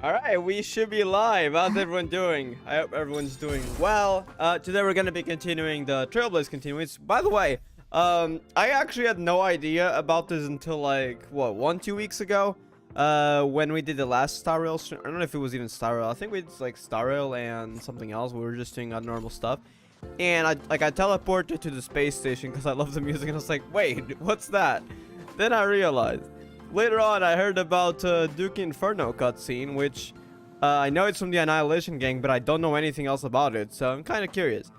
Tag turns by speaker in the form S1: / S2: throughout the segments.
S1: All right, we should be live. How's everyone doing? I hope everyone's doing well. Today we're gonna be continuing the Trailblaze Continuance. By the way, I actually had no idea about this until like what 2 weeks ago. When we did the last Star Rail. I don't know if it was even Star Rail. I think we did like Star Rail and something else. We were just doing normal stuff. And I teleported to the space station because I love the music, and I was like, wait, what's that? Then I realized. Later on, I heard about Duke Inferno cutscene, which I know it's from the Annihilation Gang, but I don't know anything else about it, so I'm kind of curious.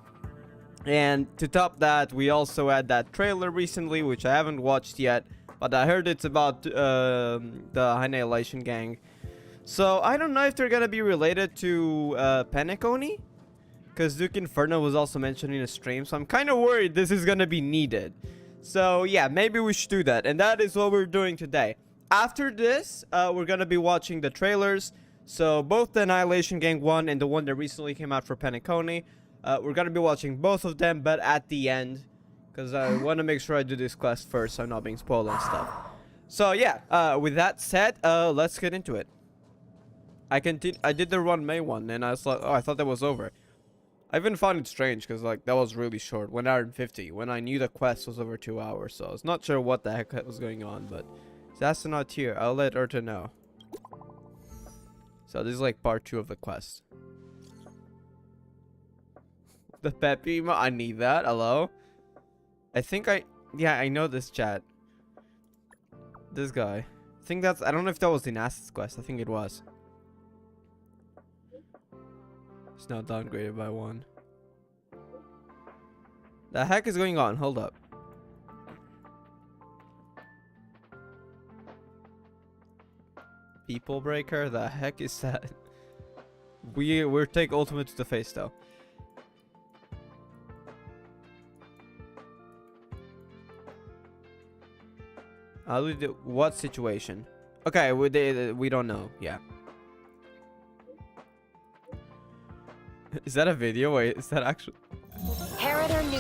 S1: And to top that, we also had that trailer recently, which I haven't watched yet, but I heard it's about the Annihilation Gang. So I don't know if they're gonna be related to Penacony, because Duke Inferno was also mentioned in a stream, so I'm kind of worried this is gonna be needed. So yeah, maybe we should do that, and that is what we're doing today. After this, we're gonna be watching the trailers. So both the Annihilation Gang 1 and the one that recently came out for Penacony. We're gonna be watching both of them, but at the end, because I want to make sure I do this quest first, so I'm not being spoiled and stuff. So yeah, with that said, let's get into it. I did the Run May one, and I thought, oh, I thought that was over. I even found it strange because like that was really short, 1 hour and 50, when I knew the quest was over 2 hours. So I was not sure what the heck was going on, but that's not here. I'll let Urta know. So this is like part 2 of the quest. The Peppy, I need that. Hello. Yeah, I know this chat. This guy. I think that's. I don't know if that was the Nasus quest. I think it was. It's now downgraded by 1. The heck is going on? Hold up. People breaker? The heck is that? We're take ultimate to the face though. How do we do what situation? Okay, we don't know. Yeah. Is that a video? Wait, is that actually?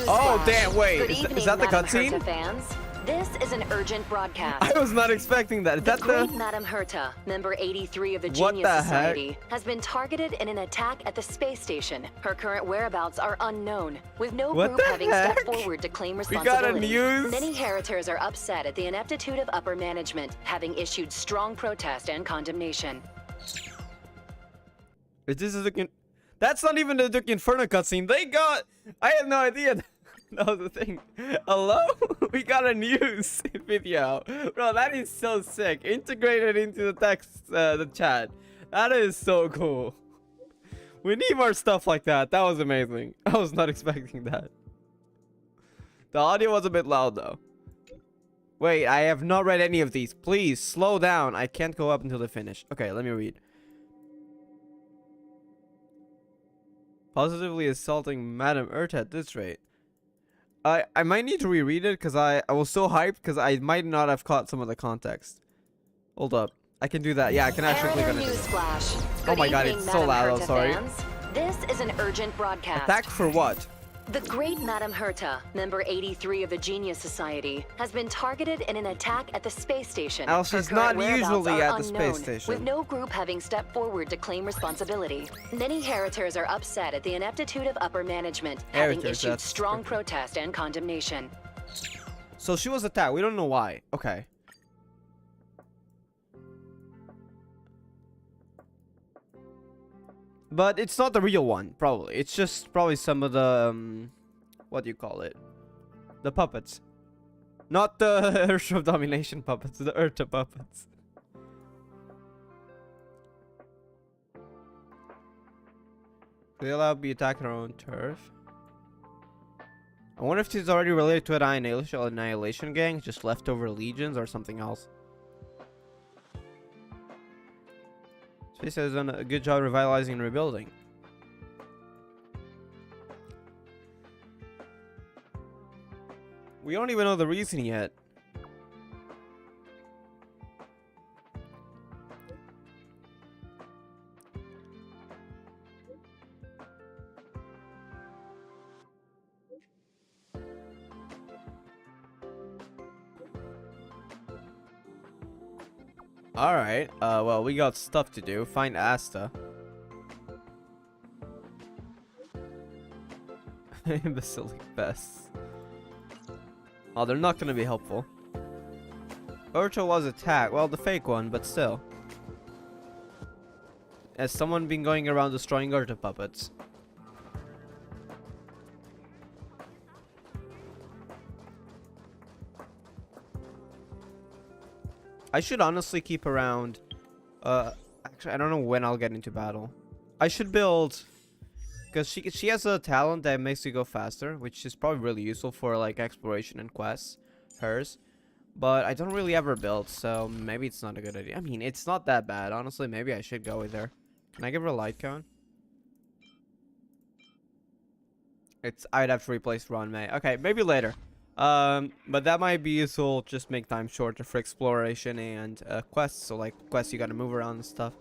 S1: Oh damn! Wait, is that the cutscene?
S2: Fans, this is an urgent broadcast.
S1: I was not expecting that. Is that the
S2: Madam Herta, member 83 of the Genius Society, has been targeted in an attack at the space station. Her current whereabouts are unknown, with no group having stepped forward to claim responsibility.
S1: We got a news.
S2: Many Heritors are upset at the ineptitude of upper management, having issued strong protest and condemnation.
S1: This is looking. That's not even the Duke Inferno cutscene. They got. I had no idea. That was the thing. Hello? We got a news video. Bro, that is so sick. Integrated into the text, the chat. That is so cool. We need more stuff like that. That was amazing. I was not expecting that. The audio was a bit loud though. Wait, I have not read any of these. Please, slow down. I can't go up until they finish. Okay, let me read. Positively assaulting Madam Earth at this rate. I might need to reread it because I was so hyped because I might not have caught some of the context. Hold up. I can do that. Yeah, I can actually click on it. Oh my god, it's so loud. I'm sorry.
S2: This is an urgent broadcast.
S1: Attack for what?
S2: The great Madam Herta, member 83 of the Genius Society, has been targeted in an attack at the space station.
S1: Oh, she's not usually at the space station.
S2: With no group having stepped forward to claim responsibility. Many Heritors are upset at the ineptitude of upper management, having issued strong protest and condemnation.
S1: So she was attacked. We don't know why. Okay. But it's not the real one, probably. It's just probably some of the, what do you call it? The puppets. Not the Earth of Domination puppets, the Earth puppets. They allow to be attacked on our own turf. I wonder if she's already related to an Annihilation Gang, just leftover legions or something else. Space has done a good job revitalizing and rebuilding. We don't even know the reason yet. Alright, well, we got stuff to do. Find Asta. Imbecilic vests. Oh, they're not gonna be helpful. Urcha was attacked. Well, the fake one, but still. Has someone been going around destroying Urcha puppets? I should honestly keep around. Actually, I don't know when I'll get into battle. I should build, because she has a talent that makes you go faster, which is probably really useful for like exploration and quests. Hers, but I don't really ever build, so maybe it's not a good idea. I mean, it's not that bad, honestly. Maybe I should go with her. Can I give her a light cone? I'd have to replace Ron May. Okay, maybe later. But that might be useful. Just make time shorter for exploration and quests. So like quests you gotta move around and stuff.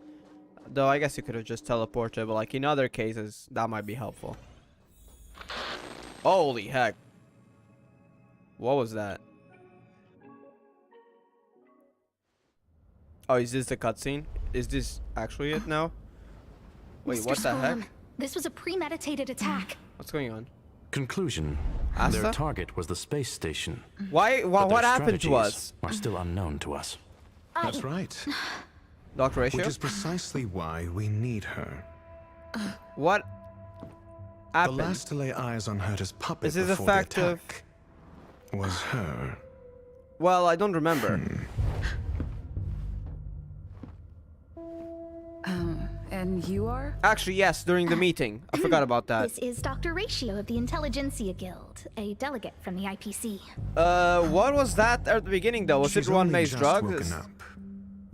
S1: Though I guess you could have just teleported, but like in other cases that might be helpful. Holy heck! What was that? Oh, is this the cutscene? Is this actually it now? Wait,
S3: Mr.
S1: what the
S3: Storm,
S1: heck?
S3: This was a premeditated attack.
S1: What's going on?
S4: Conclusion.
S1: Asta?
S4: Their target was the space station.
S1: Why?
S4: but
S1: What
S4: their
S1: happened to
S4: strategies
S1: us?
S4: are still unknown to us.
S5: That's right.
S1: Dr. Ratio?
S5: Which is precisely why we need her.
S1: What
S5: The
S1: happened?
S5: last to lay eyes on Herta's puppet
S1: Is it
S5: before the
S1: effective?
S5: attack was her.
S1: Well, I don't remember.
S6: And you are?
S1: Actually, yes, during the meeting. I forgot about that.
S3: This is Dr. Ratio of the Intelligentsia Guild, a delegate from the IPC.
S1: What was that at the beginning though? Was
S5: She's
S1: it Ron
S5: only
S1: May's
S5: just
S1: drugs?
S5: woken up,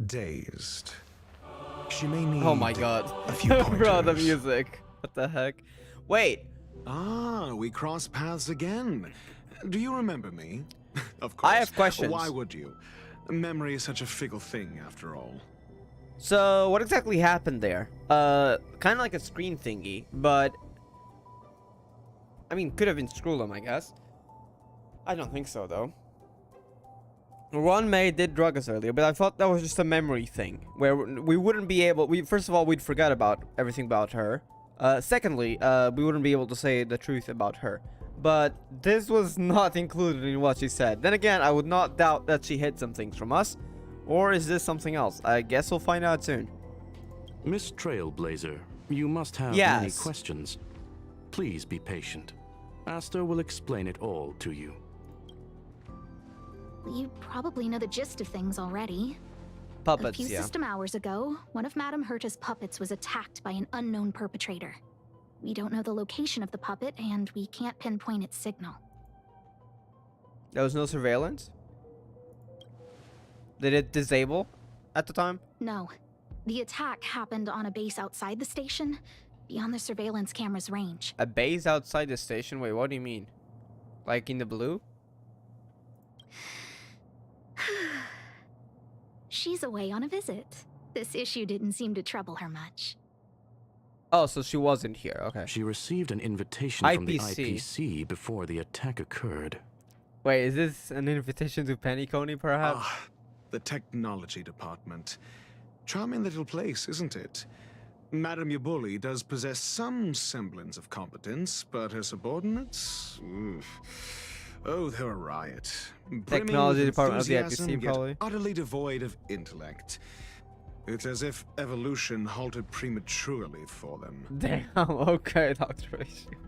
S5: dazed. She may need
S1: Oh my god.
S5: a few
S1: Bro, the
S5: pointers.
S1: music. What the heck? Wait.
S5: Ah, we cross paths again. Do you remember me? Of course.
S1: I have questions.
S5: Why would you? Memory is such a fickle thing, after all.
S1: So, what exactly happened there? Kind of like a screen thingy, but... I mean, could have been Scrollum, I guess. I don't think so, though. Ron May did drug us earlier, but I thought that was just a memory thing. Where we wouldn't be able... First of all, we'd forget about everything about her. Secondly, we wouldn't be able to say the truth about her. But this was not included in what she said. Then again, I would not doubt that she hid some things from us. Or is this something else? I guess we'll find out soon.
S4: Miss Trailblazer, you must have many
S1: Yes.
S4: questions. Please be patient. Asta will explain it all to you.
S3: You probably know the gist of things already. A
S1: Puppets,
S3: few
S1: yeah.
S3: system hours ago, one of Madame Herta's puppets was attacked by an unknown perpetrator. We don't know the location of the puppet, and we can't pinpoint its signal.
S1: There was no surveillance? Did it disable at the time?
S3: No. The attack happened on a base outside the station, beyond the surveillance camera's range.
S1: A base outside the station? Wait, what do you mean? Like in the blue?
S3: She's away on a visit. This issue didn't seem to trouble her much.
S1: Oh, so she wasn't here. Okay.
S4: She received an invitation from the
S1: IPC.
S4: IPC before the attack occurred.
S1: Wait, is this an invitation to Pennyconey, perhaps?
S5: Ah, the technology department. Charming little place, isn't it? Madame Yabuli does possess some semblance of competence, but her subordinates? Oof. Oh, they're a riot. Brimming
S1: Technology
S5: with
S1: department of the
S5: enthusiasm,
S1: IPC,
S5: yet
S1: probably.
S5: utterly devoid of intellect. It's as if evolution halted prematurely for them.
S1: Damn, okay, Dr. Ratio.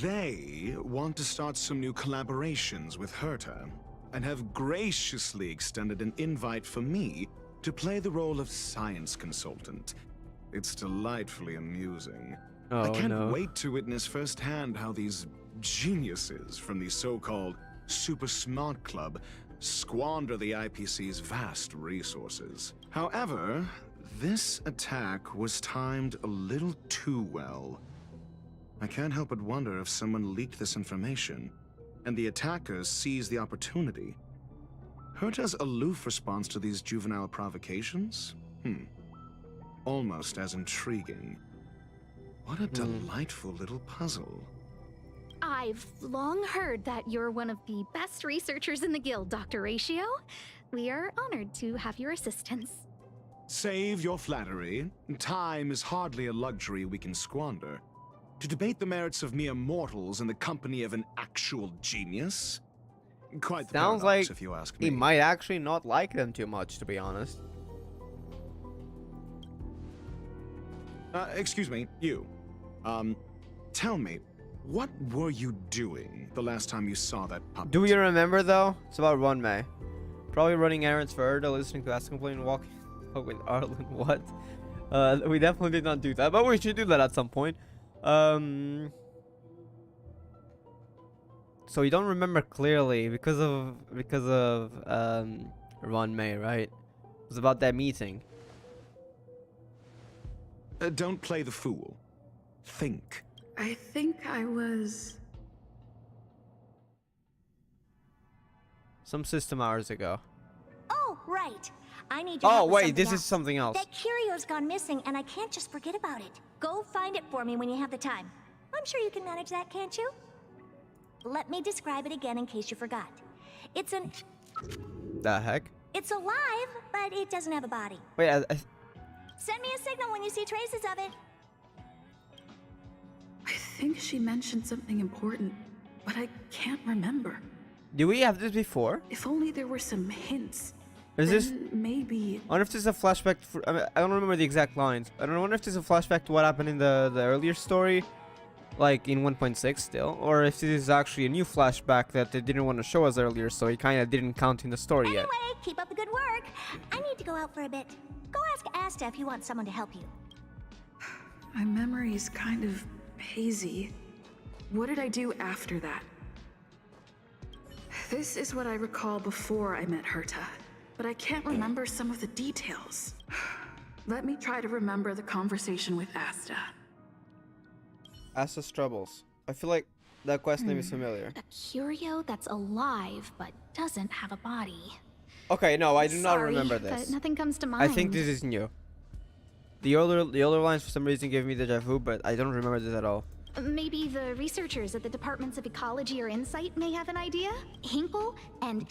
S5: They want to start some new collaborations with Herta, and have graciously extended an invite for me to play the role of science consultant. It's delightfully amusing. I
S1: Oh,
S5: can't
S1: no.
S5: wait to witness firsthand how these geniuses from the so-called Super Smart Club squander the IPC's vast resources. However, this attack was timed a little too well. I can't help but wonder if someone leaked this information, and the attackers seized the opportunity. Herta's aloof response to these juvenile provocations? Almost as intriguing. What a delightful little puzzle.
S3: I've long heard that you're one of the best researchers in the guild, Dr. Ratio. We are honored to have your assistance.
S5: Save your flattery. Time is hardly a luxury we can squander. To debate the merits of mere mortals in the company of an actual genius? Quite the
S1: Sounds
S5: paradox,
S1: like
S5: if you ask me.
S1: he might actually not like them too much, to be honest.
S5: Excuse me, you. Tell me, what were you doing the last time you saw that puppet?
S1: Do you remember though? It's about Run May. Probably running errands for Erda, listening to us complain, walking with Arlen. What? We definitely did not do that, but we should do that at some point. So you don't remember clearly because of Ron May, right? It was about that meeting.
S5: Don't play the fool. Think.
S6: I think I was...
S1: Some system hours ago.
S7: Oh, right. I need your
S1: Oh
S7: help with
S1: wait, this
S7: something
S1: is something else.
S7: That curio's gone missing, and I can't just forget about it. Go find it for me when you have the time. I'm sure you can manage that, can't you? Let me describe it again in case you forgot. It's an...
S1: The heck?
S7: It's alive, but it doesn't have a body.
S1: Wait,
S7: Send me a signal when you see traces of it.
S6: I think she mentioned something important, but I can't remember.
S1: do we have this before?
S6: If only there were some hints.
S1: Is this?
S6: Then maybe...
S1: I wonder if this is a flashback. I don't remember the exact lines. I don't wonder if this is a flashback to what happened in the earlier story, like in 1.6 still, or if this is actually a new flashback that they didn't want to show us earlier, so it kind of didn't count in the story yet.
S7: Anyway, keep up the good work. I need to go out for a bit. Go ask Asta if you want someone to help you.
S6: My memory's kind of hazy. What did I do after that? This is what I recall before I met Herta, but I can't remember some of the details. Let me try to remember the conversation with Asta.
S1: Asta's Troubles. I feel like that quest name is familiar.
S3: A curio that's alive but doesn't have a body.
S1: Okay, no, I do not
S3: Sorry,
S1: remember
S3: but
S1: this.
S3: nothing comes to mind.
S1: I think this is new. The older lines for some reason gave me deja vu, but I don't remember this at all.
S3: Maybe the researchers at the Departments of Ecology or Insight may have an idea? Hinkle and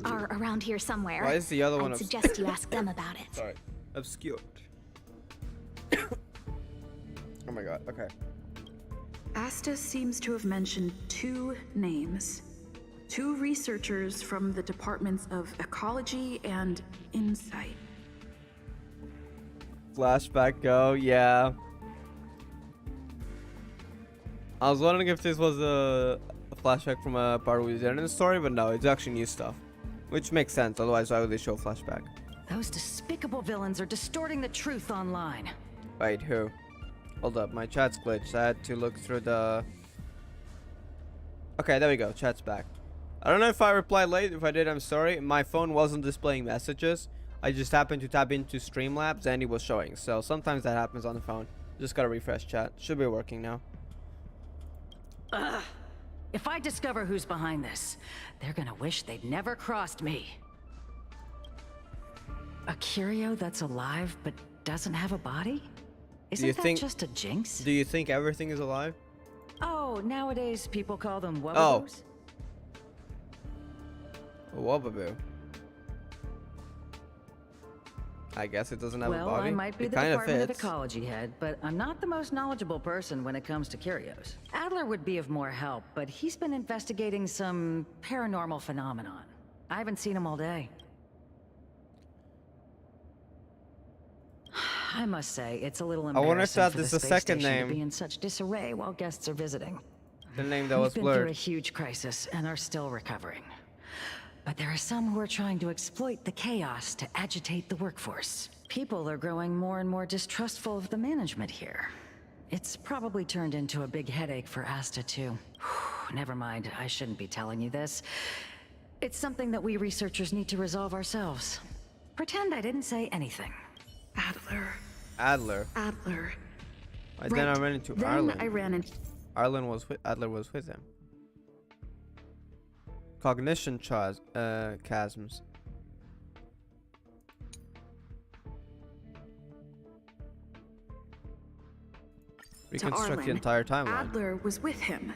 S3: are around here somewhere.
S1: Why is the other one
S3: I'd suggest you ask them about it.
S1: Sorry, obscured. Oh my god, okay.
S6: Asta seems to have mentioned 2 names. 2 researchers from the Departments of Ecology and Insight.
S1: Flashback go, yeah. I was wondering if this was a flashback from a part we did in the story, but no, it's actually new stuff. Which makes sense, otherwise why would they show a flashback?
S8: Those despicable villains are distorting the truth online.
S1: Wait, who? Hold up, my chat's glitched. I had to look through the... Okay, there we go, chat's back. I don't know if I replied late. If I did, I'm sorry. My phone wasn't displaying messages. I just happened to tap into Streamlabs and it was showing. So sometimes that happens on the phone. Just gotta refresh chat. Should be working now.
S8: Ugh. If I discover who's behind this, they're gonna wish they'd never crossed me. A curio that's alive but doesn't have a body? Isn't that just a jinx?
S1: Do you think everything is alive?
S8: Oh, nowadays people call them
S1: Oh.
S8: wubbaboos.
S1: Wobaboo. I guess it doesn't have a
S8: Well,
S1: body.
S8: I might be
S1: It
S8: the
S1: kind of
S8: Department of
S1: fits.
S8: Ecology head, but I'm not the most knowledgeable person when it comes to curios. Adler would be of more help, but he's been investigating some paranormal phenomenon. I haven't seen him all day. I must say, it's a little
S1: I wonder if
S8: embarrassing
S1: that
S8: for
S1: is
S8: the
S1: the
S8: space
S1: second
S8: station
S1: name.
S8: to be in such disarray while guests are visiting.
S1: The name that
S8: We've
S1: was
S8: been through a
S1: blurred.
S8: huge crisis and are still recovering. But there are some who are trying to exploit the chaos to agitate the workforce. People are growing more and more distrustful of the management here. It's probably turned into a big headache for Asta too. Never mind, I shouldn't be telling you this. It's something that we researchers need to resolve ourselves. Pretend I didn't say anything.
S6: Adler.
S1: Adler.
S6: Right.
S1: Then I ran into
S6: Then
S1: Arlen.
S6: I ran into...
S1: Adler was with him. Cognition chasms. Reconstruct the
S6: Arlen.
S1: entire timeline.
S6: Adler was with him.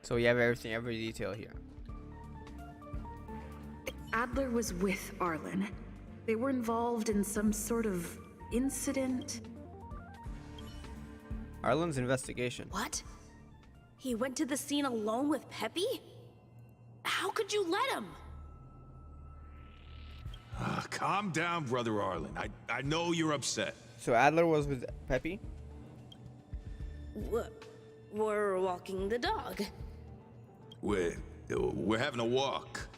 S1: So So we have everything, every detail here.
S6: Adler was with Arlen. They were involved in some sort of incident.
S1: Arlen's investigation.
S9: What? He went to the scene alone with Peppy? How could you let him?
S10: Calm down, Brother Arlen. I know you're upset.
S1: So Adler was with Peppy?
S9: We're walking the dog.
S10: We're having a walk.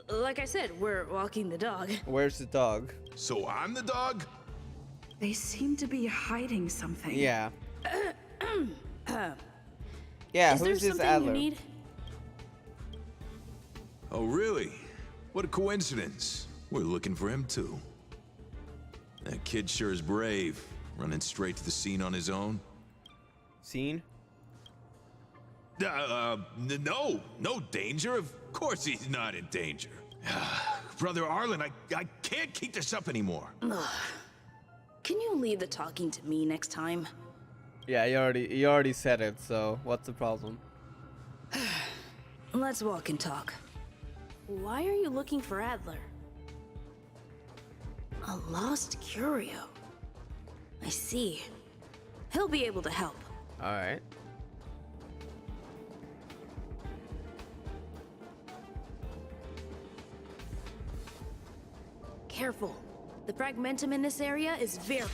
S9: Like I said, we're walking the dog.
S1: Where's the dog?
S10: So I'm the dog?
S6: They seem to be hiding something.
S1: Yeah. Yeah,
S9: Is there
S1: who's this
S9: something
S1: Adler?
S9: you need?
S10: Oh, really? What a coincidence. We're looking for him, too. That kid sure is brave, running straight to the scene on his own.
S1: Scene?
S10: No danger. Of course he's not in danger. Brother Arlen, I can't keep this up anymore.
S9: Can you leave the talking to me next time?
S1: Yeah, you already said it, so what's the problem?
S9: Let's walk and talk. Why are you looking for Adler? A lost curio. I see. He'll be able to help.
S1: Alright.
S9: Careful. The fragmentum in this area is very...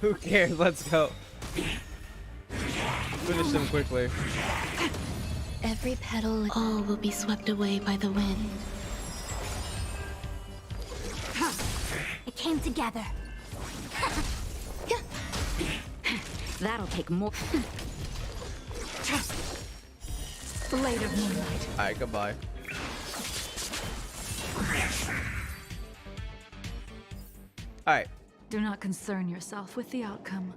S1: Who cares? Let's go. Finish them quickly.
S11: Every petal, all will be swept away by the wind.
S7: It came together.
S2: That'll take more.
S11: Blade of moonlight.
S1: Alright, goodbye. Alright.
S11: Do not concern yourself with the outcome.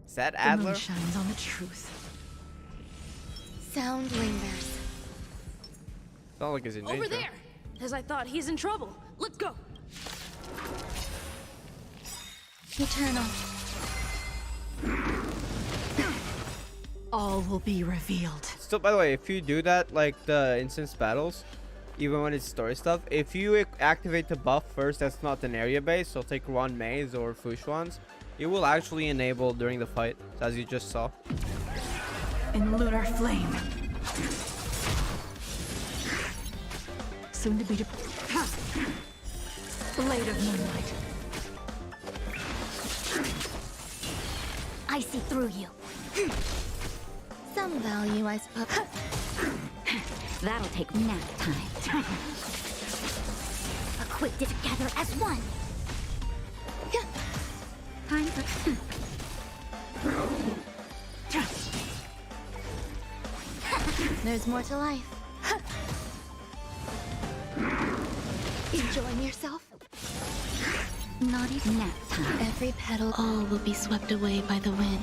S1: Is that
S11: The
S1: Adler?
S11: moon shines on the truth.
S7: Sound lingers.
S1: It's not like he's in danger.
S9: Over there! As I thought, he's in trouble. Let's go!
S11: Eternal. All will be revealed.
S1: Still, by the way, if you do that, like the instance battles, even when it's story stuff, if you activate the buff first that's not an area base, so take Ron Maze or Fushuan's, it will actually enable during the fight, as you just saw.
S11: In lunar flame. Soon to be Blade of moonlight.
S7: I see through you. Some value, I suppose.
S2: That'll take nap time.
S7: Equipped it together as one.
S2: Time for...
S7: There's more to life. Enjoying yourself?
S2: Not even nap time.
S11: Every petal, all will be swept away by the wind.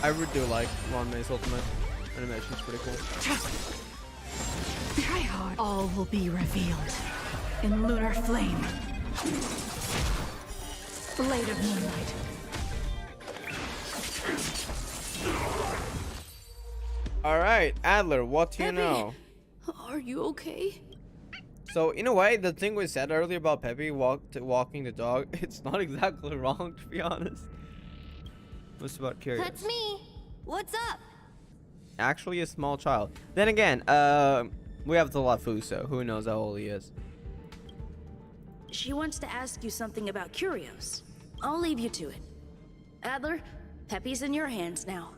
S1: I really do like Ron Maze Ultimate. Animation's pretty cool.
S11: Try hard. All will be revealed. In lunar flame. Blade of moonlight.
S1: Alright, Adler, what do you know?
S9: Are you okay?
S1: So, in a way, the thing we said earlier about Peppy walking the dog, it's not exactly wrong, to be honest. What's about curious?
S7: That's me. What's up?
S1: Actually a small child. Then again, we have the Lafu, so who knows how old he is.
S9: She wants to ask you something about curios. I'll leave you to it. Adler, Peppy's in your hands now.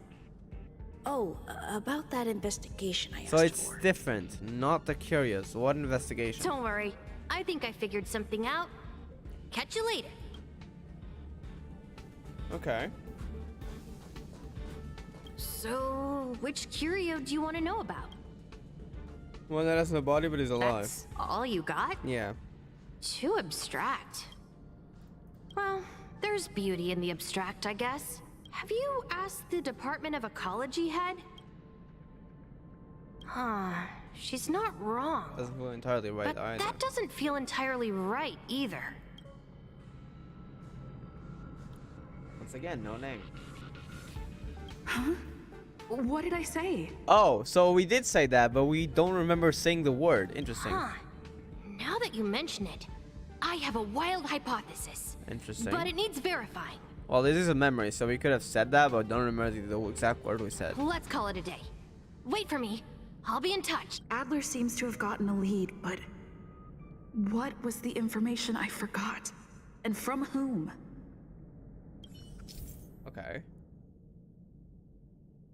S9: Oh, about that investigation I asked
S1: So it's
S9: for.
S1: different, not the curious. What investigation?
S7: Don't worry. I think I figured something out. Catch you later.
S1: Okay.
S7: So, which curio do you want to know about?
S1: One that has no body but is alive.
S7: That's all you got?
S1: Yeah.
S7: Too abstract. Well, there's beauty in the abstract, I guess. Have you asked the Department of Ecology head? Huh, she's not wrong.
S1: Doesn't feel entirely right
S7: But
S1: either.
S7: that doesn't feel entirely right either.
S1: Once again, no name.
S6: Huh? What did I say?
S1: Oh, so we did say that, but we don't remember saying the word. Interesting.
S12: Huh. Now that you mention it, I have a wild hypothesis.
S1: Interesting.
S12: But it needs verifying.
S1: Well, this is a memory, so we could have said that, but don't remember the exact word we said.
S12: Let's call it a day. Wait for me. I'll be in touch.
S6: Adler seems to have gotten a lead, but what was the information I forgot? And from whom?
S1: Okay.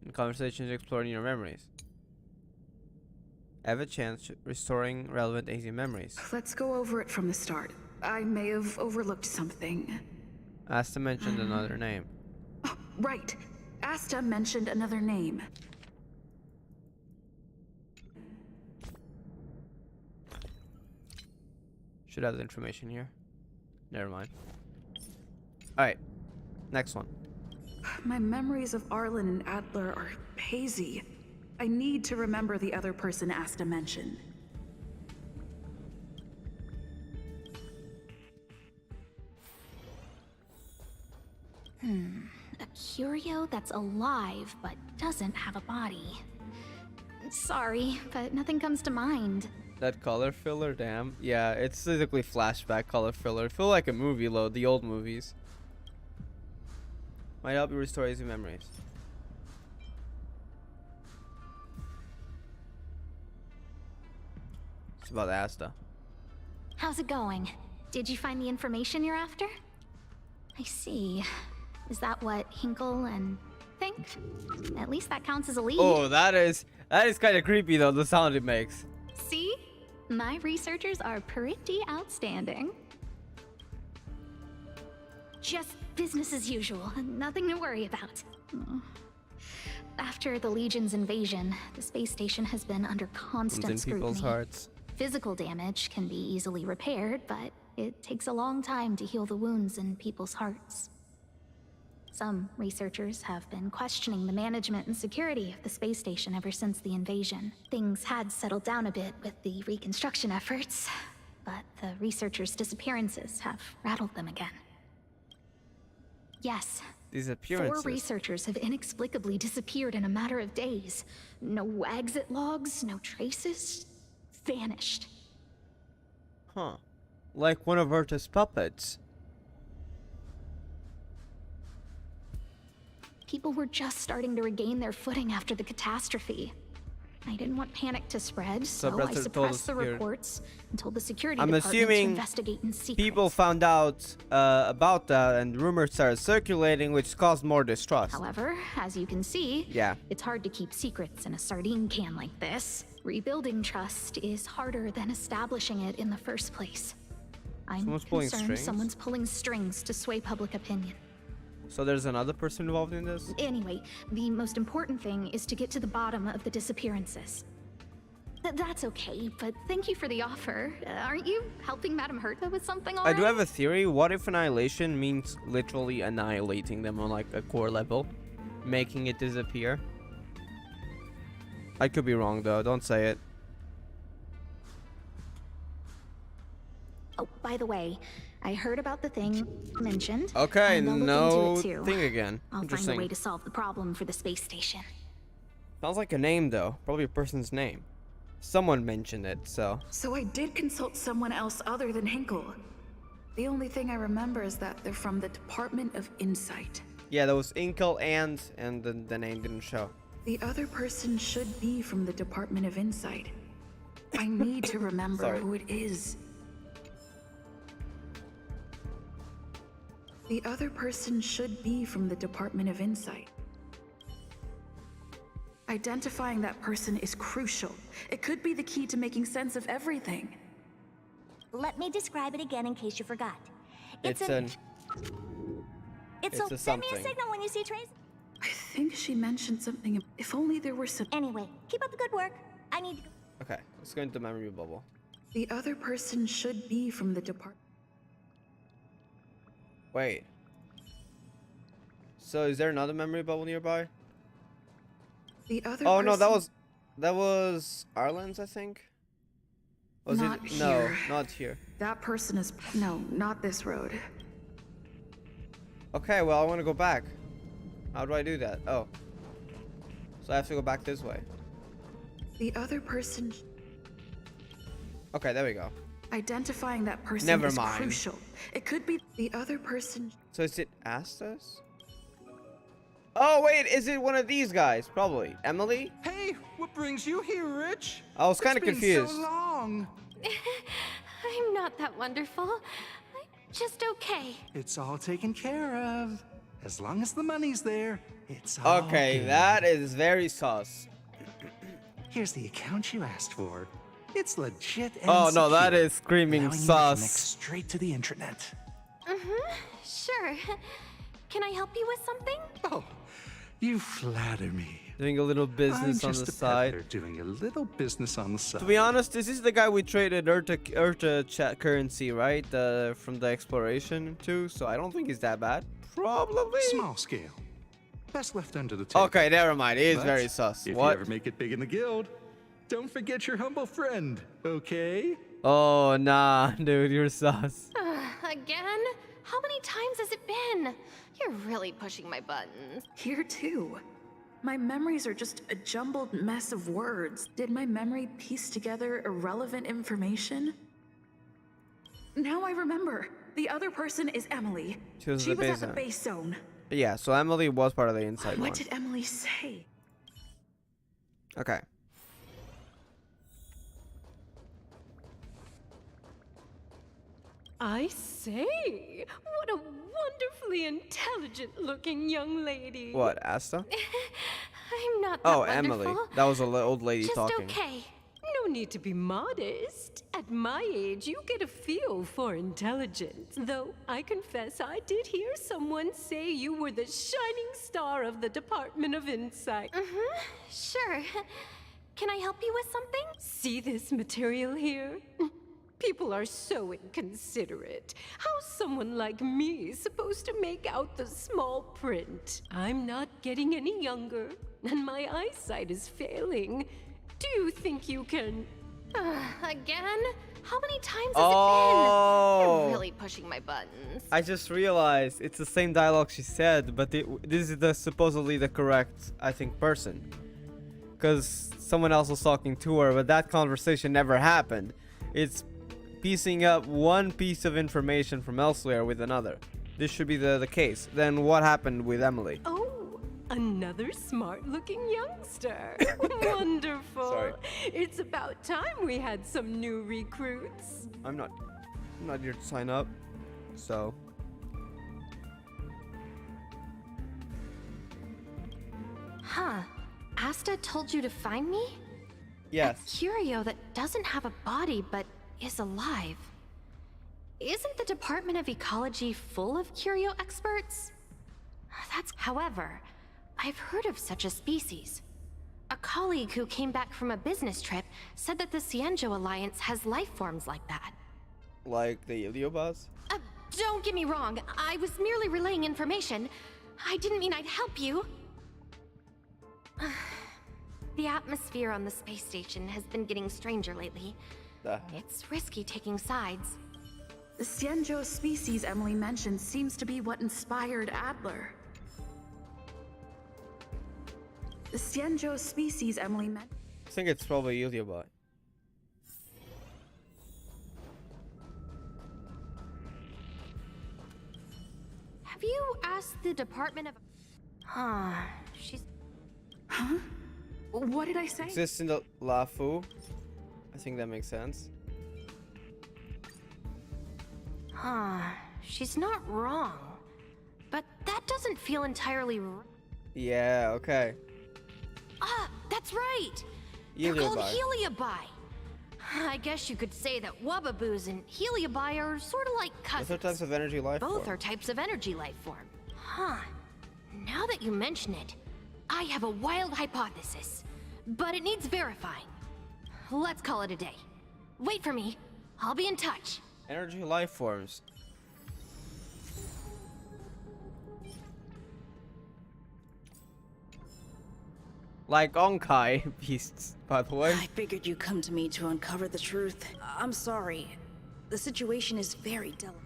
S1: In conversations exploring your memories. Have a chance restoring relevant AZ memories.
S6: Let's go over it from the start. I may have overlooked something.
S1: Asta mentioned another name.
S6: Oh, right. Asta mentioned another name.
S1: Should have the information here. Never mind. Alright. Next one.
S6: My memories of Arlen and Adler are hazy. I need to remember the other person Asta mentioned.
S3: A curio that's alive but doesn't have a body. Sorry, but nothing comes to mind.
S1: That color filler, damn. Yeah, it's basically flashback color filler. Feel like a movie load, the old movies. Might help you restore easy memories. It's about Asta.
S3: How's it going? Did you find the information you're after? I see. Is that what Hinkle and think? At least that counts as a lead.
S1: Oh, that is kind of creepy though, the sound it makes.
S3: See? My researchers are pretty outstanding. Just business as usual, nothing to worry about. After the Legion's invasion, the space station has been under constant
S1: It's in people's
S3: scrutiny.
S1: hearts.
S3: Physical damage can be easily repaired, but it takes a long time to heal the wounds in people's hearts. Some researchers have been questioning the management and security of the space station ever since the invasion. Things had settled down a bit with the reconstruction efforts, but the researchers' disappearances have rattled them again. Yes.
S1: Disappearances.
S3: 4 researchers have inexplicably disappeared in a matter of days. No exit logs, no traces. Vanished.
S1: Huh. Like one of Urta's puppets.
S3: People were just starting to regain their footing after the catastrophe. I didn't want panic to spread, so I suppressed the reports and told the security department to investigate in secret.
S1: People found out about that and rumors started circulating, which caused more distrust.
S3: However, as you can see, it's hard to keep secrets in a sardine can like this. Rebuilding trust is harder than establishing it in the first place. I'm concerned someone's pulling strings to sway public opinion.
S1: So there's another person involved in this?
S3: Anyway, the most important thing is to get to the bottom of the disappearances. That's okay, but thank you for the offer. Aren't you helping Madame Herta with something already?
S1: I do have a theory. What if annihilation means literally annihilating them on like a core level? Making it disappear? I could be wrong though, don't say it.
S3: Oh, by the way, I heard about the thing mentioned.
S1: Okay, no thing again.
S3: I'll find a way to solve the problem for the space station.
S1: Sounds like a name though, probably a person's name. Someone mentioned it, so.
S6: So I did consult someone else other than Hinkle. The only thing I remember is that they're from the Department of Insight.
S1: Yeah, that was Inkle and the name didn't show.
S6: The other person should be from the Department of Insight. I need to remember who it is. The other person should be from the Department of Insight. Identifying that person is crucial. It could be the key to making sense of everything.
S7: Let me describe it again in case you forgot.
S1: It's
S7: send me a
S1: something.
S7: signal when you see Trace.
S6: I think she mentioned something. If only there were some.
S7: Anyway, keep up the good work. I need to go.
S1: Okay, let's go into memory bubble.
S6: The other person should be from the department.
S1: Wait. So is there another memory bubble nearby?
S6: The other
S1: no, that was Arlen's, I think. Was
S6: not
S1: it?
S6: Here.
S1: No, not here.
S6: That person is no, not this road.
S1: Okay, well, I want to go back. How do I do that? Oh. So I have to go back this way.
S6: The other person...
S1: Okay, there we go.
S6: Identifying that person
S1: Never
S6: is
S1: mind.
S6: crucial. It could be the other person...
S1: So is it Astas? Oh, wait, is it one of these guys? Probably. Emily?
S13: Hey, what brings you here, Rich?
S1: I was kind of
S13: It's been
S1: confused.
S13: so long.
S12: I'm not that wonderful. I'm just okay.
S13: It's all taken care of. As long as the money's there, it's all
S1: Okay,
S13: good.
S1: that is very sus.
S13: Here's the account you asked for. It's legit and
S1: Oh, no, that
S13: secure,
S1: is screaming
S13: allowing you to connect
S1: sus.
S13: straight to the intranet.
S12: Sure. Can I help you with something?
S13: Oh, you flatter me.
S1: Doing a little business
S13: I'm
S1: on
S13: just
S1: the
S13: a
S1: side.
S13: peddler doing a little business on the side.
S1: To be honest, this is the guy we traded Urta chat currency, right? From the exploration to. So I don't think he's that bad. Probably.
S13: Small scale. Best left under the table.
S1: Okay, never mind. He is
S13: But
S1: very sus.
S13: If
S1: What?
S13: you ever make it big in the guild, don't forget your humble friend, okay?
S1: Oh, nah, dude, you're sus.
S12: Again? How many times has it been? You're really pushing my buttons.
S6: Here too. My memories are just a jumbled mess of words. Did my memory piece together irrelevant information? Now I remember. The other person is Emily.
S1: She was
S6: at
S1: base
S6: the
S1: zone.
S6: base zone.
S1: But yeah, so Emily was part of the inside one.
S6: What did Emily say?
S1: Okay.
S14: I say, what a wonderfully intelligent-looking young lady.
S1: What, Asta?
S12: I'm not that
S1: Oh,
S12: wonderful.
S1: Emily. That was a old lady
S12: Just
S1: talking.
S12: okay.
S14: No need to be modest. At my age, you get a feel for intelligence. Though I confess I did hear someone say you were the shining star of the Department of Insight.
S12: Sure. Can I help you with something?
S14: See this material here? People are so inconsiderate. How's someone like me supposed to make out the small print? I'm not getting any younger, and my eyesight is failing. Do you think you can...
S12: Again? How many times has
S1: Oh.
S12: it been? You're really pushing my buttons.
S1: I just realized it's the same dialogue she said, but this is supposedly the correct, I think, person. Because someone else was talking to her, but that conversation never happened. It's piecing up one piece of information from elsewhere with another. This should be the case. Then what happened with Emily?
S14: Oh, another smart-looking youngster. Wonderful.
S1: Sorry.
S14: It's about time we had some new recruits.
S1: I'm not here to sign up, so.
S12: Huh. Asta told you to find me?
S1: Yes.
S12: A curio that doesn't have a body but is alive. Isn't the Department of Ecology full of curio experts? However, I've heard of such a species. A colleague who came back from a business trip said that the Cienjo Alliance has life forms like that.
S1: Like the Iliobas?
S12: Don't get me wrong, I was merely relaying information. I didn't mean I'd help you. The atmosphere on the space station has been getting stranger lately. It's risky taking sides.
S6: The Cienjo species Emily mentioned seems to be what inspired Adler. The Cienjo species Emily mentioned.
S1: I think it's probably Iliobot.
S12: Have you asked the Department of... she's...
S6: Huh? What did I say?
S1: Exists in the Lafu. I think that makes sense.
S12: She's not wrong. But that doesn't feel entirely
S1: Yeah, okay.
S12: that's right! They're called
S1: Heliobi.
S12: Heliobi. I guess you could say that Wubbaboos and Heliobi are sort of like cousins.
S1: Both are types of energy life
S12: Both
S1: form.
S12: are types of energy life form. Now that you mention it, I have a wild hypothesis. But it needs verifying. Let's call it a day. Wait for me. I'll be in touch.
S1: Energy life forms. Like Honkai beasts, by the way.
S9: I figured you'd come to me to uncover the truth. I'm sorry. The situation is very delicate.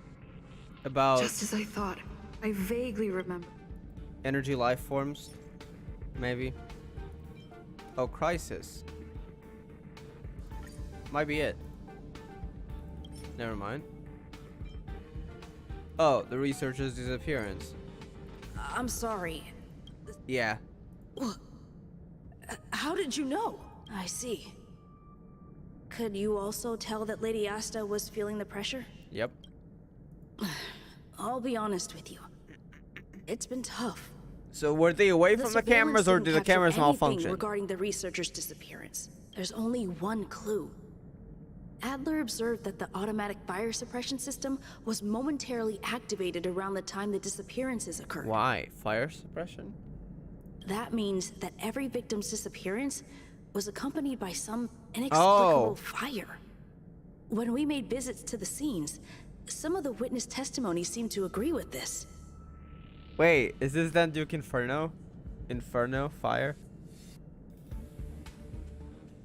S1: About...
S6: Just as I thought. I vaguely remember.
S1: Energy life forms? Maybe. Oh, crisis. Might be it. Never mind. Oh, the researcher's disappearance.
S9: I'm sorry.
S1: Yeah.
S9: How did you know? I see. Could you also tell that Lady Asta was feeling the pressure?
S1: Yep.
S9: I'll be honest with you. It's been tough.
S1: So were they away from the cameras, or did the cameras malfunction?
S9: Regarding the researcher's disappearance, there's only one clue. Adler observed that the automatic fire suppression system was momentarily activated around the time the disappearances occurred.
S1: Why? Fire suppression?
S9: That means that every victim's disappearance was accompanied by some inexplicable fire. When we made visits to the scenes, some of the witness testimony seemed to agree with this.
S1: Wait, is this then Duke Inferno? Inferno? Fire?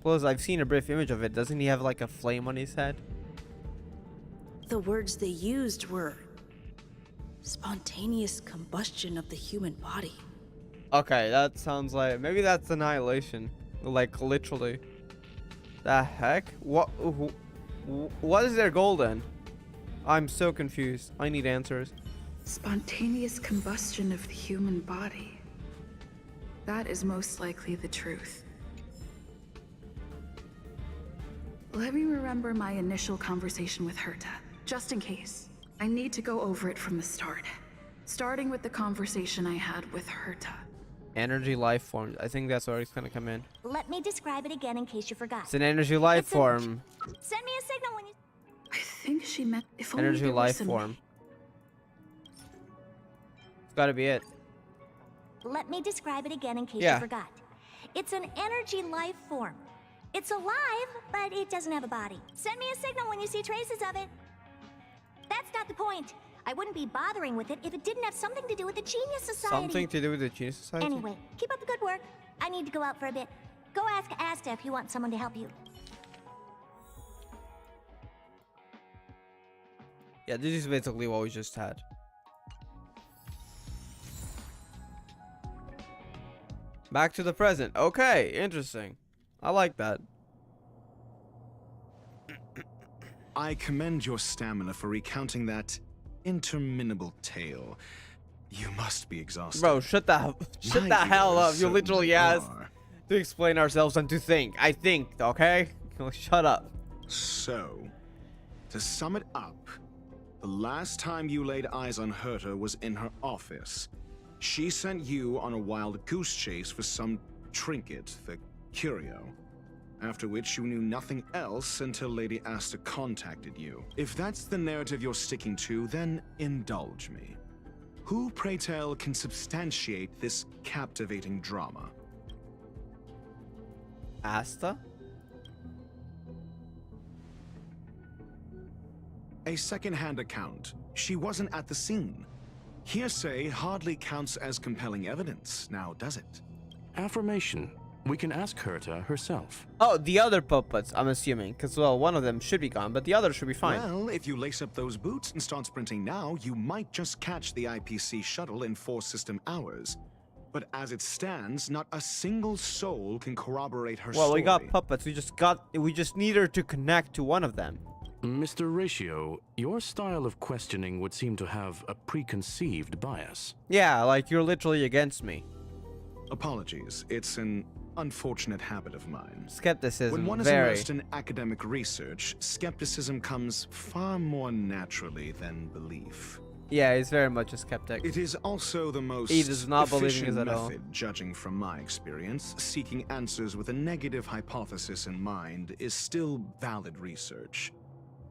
S1: Plus, I've seen a brief image of it. Doesn't he have like a flame on his head?
S9: The words they used were spontaneous combustion of the human body.
S1: Okay, that sounds like maybe that's annihilation. Like literally. The heck? What is their goal then? I'm so confused. I need answers.
S6: Spontaneous combustion of the human body. That is most likely the truth. Let me remember my initial conversation with Herta, just in case. I need to go over it from the start. Starting with the conversation I had with Herta.
S1: Energy life form. I think that's where it's gonna come in.
S7: Let me describe it again in case you forgot.
S1: It's an energy life form.
S7: Send me a signal when you...
S6: I think she meant if only
S1: Energy
S6: there
S1: life
S6: was some...
S1: form. It's gotta be it.
S7: Let me describe it again in case
S1: Yeah.
S7: you forgot. It's an energy life form. It's alive, but it doesn't have a body. Send me a signal when you see traces of it. That's not the point. I wouldn't be bothering with it if it didn't have something to do with the Genius Society.
S1: Something to do with the Genius Society?
S7: Anyway, keep up the good work. I need to go out for a bit. Go ask Asta if you want someone to help you.
S1: Yeah, this is basically what we just had. Back to the present. Okay, interesting. I like that.
S5: I commend your stamina for recounting that interminable tale. You must be exhausted.
S1: Bro, shut the hell up. You literally asked to explain ourselves and to think. I think, okay? Shut up.
S5: So, to sum it up, the last time you laid eyes on Herta was in her office. She sent you on a wild goose chase for some trinket, the curio. After which you knew nothing else until Lady Asta contacted you. If that's the narrative you're sticking to, then indulge me. Who, pray tell, can substantiate this captivating drama?
S1: Asta?
S5: A second-hand account. She wasn't at the scene. Hearsay hardly counts as compelling evidence, now does it?
S4: Affirmation. We can ask Herta herself.
S1: Oh, the other puppets, I'm assuming. Because, well, one of them should be gone, but the other should be fine.
S5: Well, if you lace up those boots and start sprinting now, you might just catch the IPC shuttle in 4 system hours. But as it stands, not a single soul can corroborate her story.
S1: Well, we got puppets. We just need her to connect to one of them.
S4: Mr. Ratio, your style of questioning would seem to have a preconceived bias.
S1: Yeah, like you're literally against me.
S5: Apologies. It's an unfortunate habit of mine.
S1: Skepticism,
S5: When one is
S1: very.
S5: immersed in academic research, skepticism comes far more naturally than belief.
S1: Yeah, he's very much a skeptic.
S5: It is also the most
S1: He does not believe in
S5: efficient
S1: this at all.
S5: method, judging from my experience. Seeking answers with a negative hypothesis in mind is still valid research.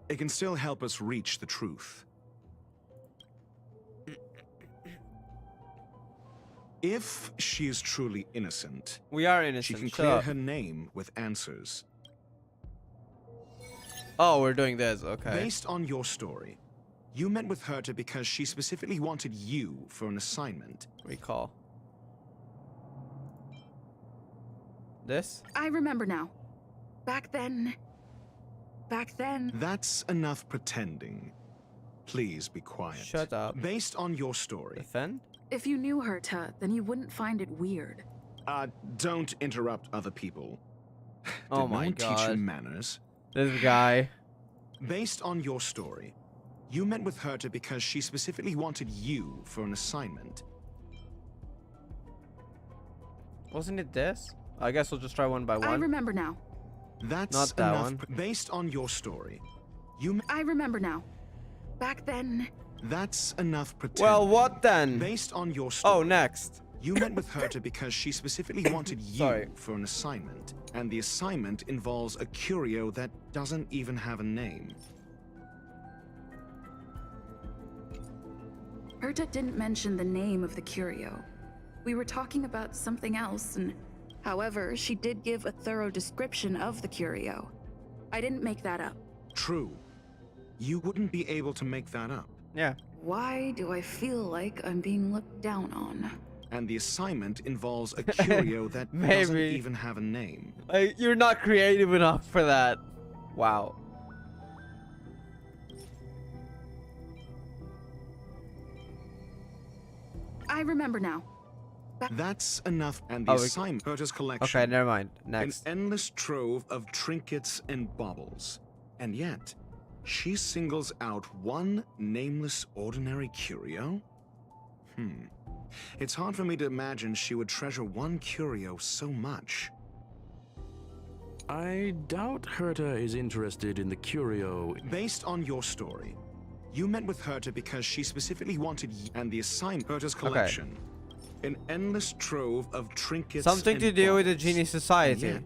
S5: It can still help us reach the truth. If she is truly innocent,
S1: we are innocent.
S5: She can
S1: Shut
S5: clear
S1: up.
S5: her name with answers.
S1: Oh, we're doing this. Okay.
S5: Based on your story, you met with Herta because she specifically wanted you for an assignment.
S1: Recall. This?
S6: I remember now. Back then...
S5: That's enough pretending. Please be quiet.
S1: Shut up.
S5: Based on your story.
S1: Defend?
S6: If you knew Herta, then you wouldn't find it weird.
S5: Don't interrupt other people.
S1: Oh
S5: Did no
S1: my
S5: one teach you
S1: god.
S5: manners?
S1: This guy.
S5: Based on your story, you met with Herta because she specifically wanted you for an assignment.
S1: Wasn't it this? I guess we'll just try one by one.
S6: I remember now.
S5: That's
S1: Not that
S5: enough.
S1: one.
S5: Based on your story,
S6: I remember now. Back then...
S5: That's enough pretend.
S1: Well, what then?
S5: Based on your story.
S1: Oh, next.
S5: You met with Herta because she specifically wanted you for an assignment. And the assignment involves a curio that doesn't even have a name.
S6: Herta didn't mention the name of the curio. We were talking about something else, and however, she did give a thorough description of the curio. I didn't make that up.
S5: True. You wouldn't be able to make that up.
S1: Yeah.
S6: Why do I feel like I'm being looked down on?
S5: And the assignment involves a curio that doesn't even have a name.
S1: You're not creative enough for that. Wow.
S6: I remember now.
S5: That's enough. And the assignment, Herta's collection.
S1: Okay, never mind. Next.
S5: An endless trove of trinkets and baubles. And yet, she singles out one nameless ordinary curio? It's hard for me to imagine she would treasure one curio so much.
S4: I doubt Herta is interested in the curio.
S5: Based on your story, you met with Herta because she specifically wanted you and the assignment, Herta's collection. An endless trove of trinkets.
S1: Something to do with the Genius Society.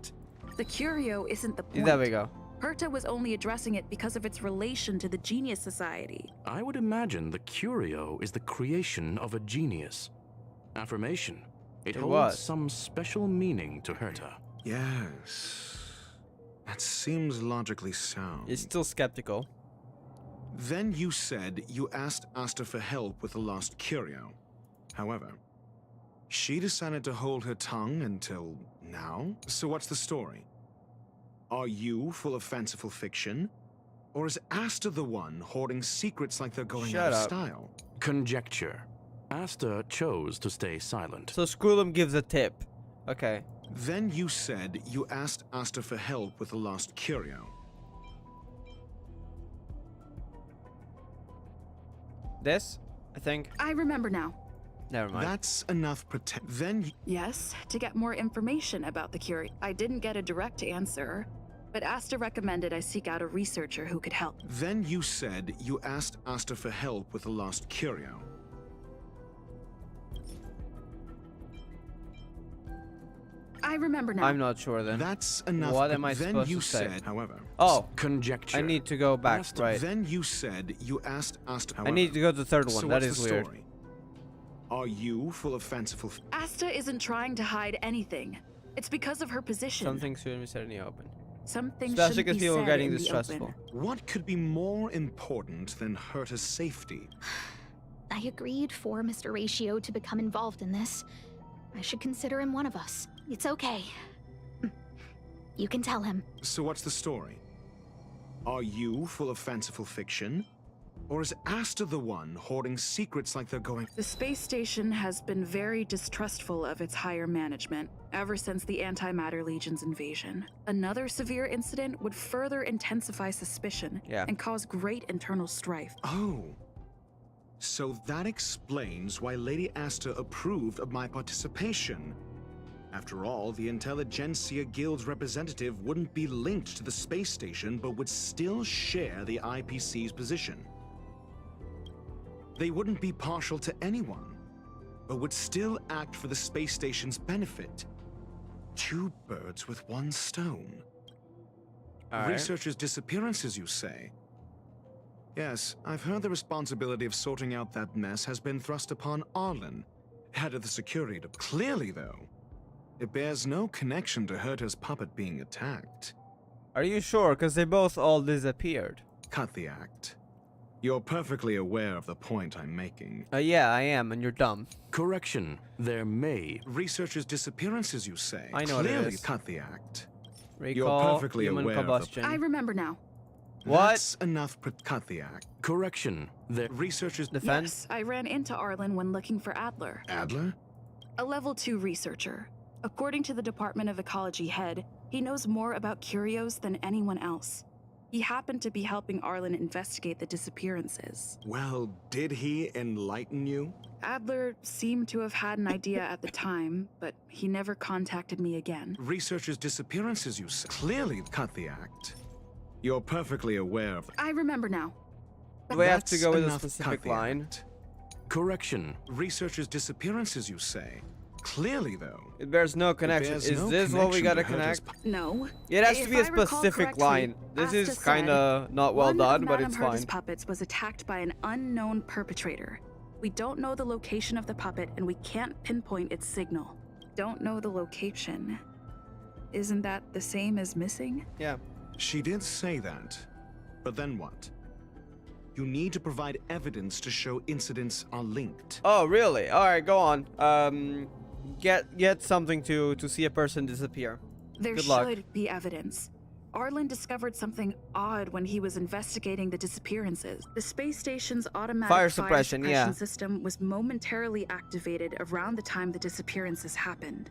S6: The curio isn't the point.
S1: There we go.
S6: Herta was only addressing it because of its relation to the Genius Society.
S4: I would imagine the curio is the creation of a genius. Affirmation. It holds some special meaning to Herta.
S5: Yes. That seems logically sound.
S1: He's still skeptical.
S5: Then you said you asked Asta for help with the lost curio. However, she decided to hold her tongue until now? So what's the story? Are you full of fanciful fiction? Or is Asta the one hoarding secrets like they're going out of style?
S4: Conjecture. Asta chose to stay silent.
S1: So Scrollum gives a tip. Okay.
S5: Then you said you asked Asta for help with the lost curio.
S1: This, I think.
S6: I remember now.
S1: Never mind.
S5: That's enough Then
S6: yes, to get more information about the curio. I didn't get a direct answer, but Asta recommended I seek out a researcher who could help.
S5: Then you said you asked Asta for help with the lost curio.
S6: I remember now.
S1: I'm not sure then.
S5: That's enough.
S1: What am I
S5: then
S1: supposed
S5: you
S1: to say?
S5: said, however.
S1: Oh,
S4: conjecture.
S1: I need to go back. Right.
S5: Then you said you asked Asta.
S1: I need to go to the third one.
S5: So
S1: That
S5: what's
S1: is
S5: the
S1: weird.
S5: story? Are you full of fanciful?
S6: Asta isn't trying to hide anything. It's because of her position.
S1: Something shouldn't be said in the open.
S6: Something
S1: Especially
S6: shouldn't
S1: because
S6: be
S1: people are
S6: said
S1: getting
S6: in the
S1: distrustful.
S6: open.
S5: What could be more important than Herta's safety?
S3: I agreed for Mr. Ratio to become involved in this. I should consider him one of us. It's okay. You can tell him.
S5: So what's the story? Are you full of fanciful fiction? Or is Asta the one hoarding secrets like they're going?
S6: The space station has been very distrustful of its higher management ever since the Antimatter Legion's invasion. Another severe incident would further intensify suspicion and cause great internal strife.
S5: Oh. So that explains why Lady Asta approved of my participation. After all, the Intelligentsia Guild's representative wouldn't be linked to the space station, but would still share the IPC's position. They wouldn't be partial to anyone, but would still act for the space station's benefit. Two birds with one stone. Researchers' disappearances, you say? Yes, I've heard the responsibility of sorting out that mess has been thrust upon Arlen, head of the security department. Clearly, though, it bears no connection to Herta's puppet being attacked.
S1: Are you sure? Because they both all disappeared.
S5: Cut the act. You're perfectly aware of the point I'm making.
S1: Yeah, I am, and you're dumb.
S4: Correction. There may.
S5: Researchers' disappearances, you say?
S1: I know what it
S5: Clearly,
S1: is.
S5: cut the act.
S1: Recall,
S5: You're perfectly
S1: human
S5: aware
S1: combustion.
S5: of
S6: I remember now.
S1: What?
S5: That's enough. Cut the act.
S4: Correction. The
S5: researchers
S1: defend.
S6: Yes, I ran into Arlen when looking for Adler.
S5: Adler?
S6: A level 2 researcher. According to the Department of Ecology head, he knows more about curios than anyone else. He happened to be helping Arlen investigate the disappearances.
S5: Well, did he enlighten you?
S6: Adler seemed to have had an idea at the time, but he never contacted me again.
S5: Researchers' disappearances, you say, clearly cut the act. You're perfectly aware of...
S6: I remember now.
S1: We have to go with a
S5: enough,
S1: specific
S5: cut the
S1: line.
S5: act.
S4: correction.
S5: Researchers' disappearances, you say? Clearly, though.
S1: It bears no connection. Is this what we gotta connect?
S6: No.
S1: It has to be a specific line. This is kinda not well done, but it's fine.
S6: Puppets was attacked by an unknown perpetrator. We don't know the location of the puppet, and we can't pinpoint its signal. Don't know the location. Isn't that the same as missing?
S1: Yeah.
S5: She did say that. But then what? You need to provide evidence to show incidents are linked.
S1: Oh, really? Alright, go on. Get something to see a person disappear.
S6: There
S1: Good luck.
S6: should be evidence. Arlen discovered something odd when he was investigating the disappearances. The space station's automatic
S1: Fire suppression, yeah.
S6: system was momentarily activated around the time the disappearances happened.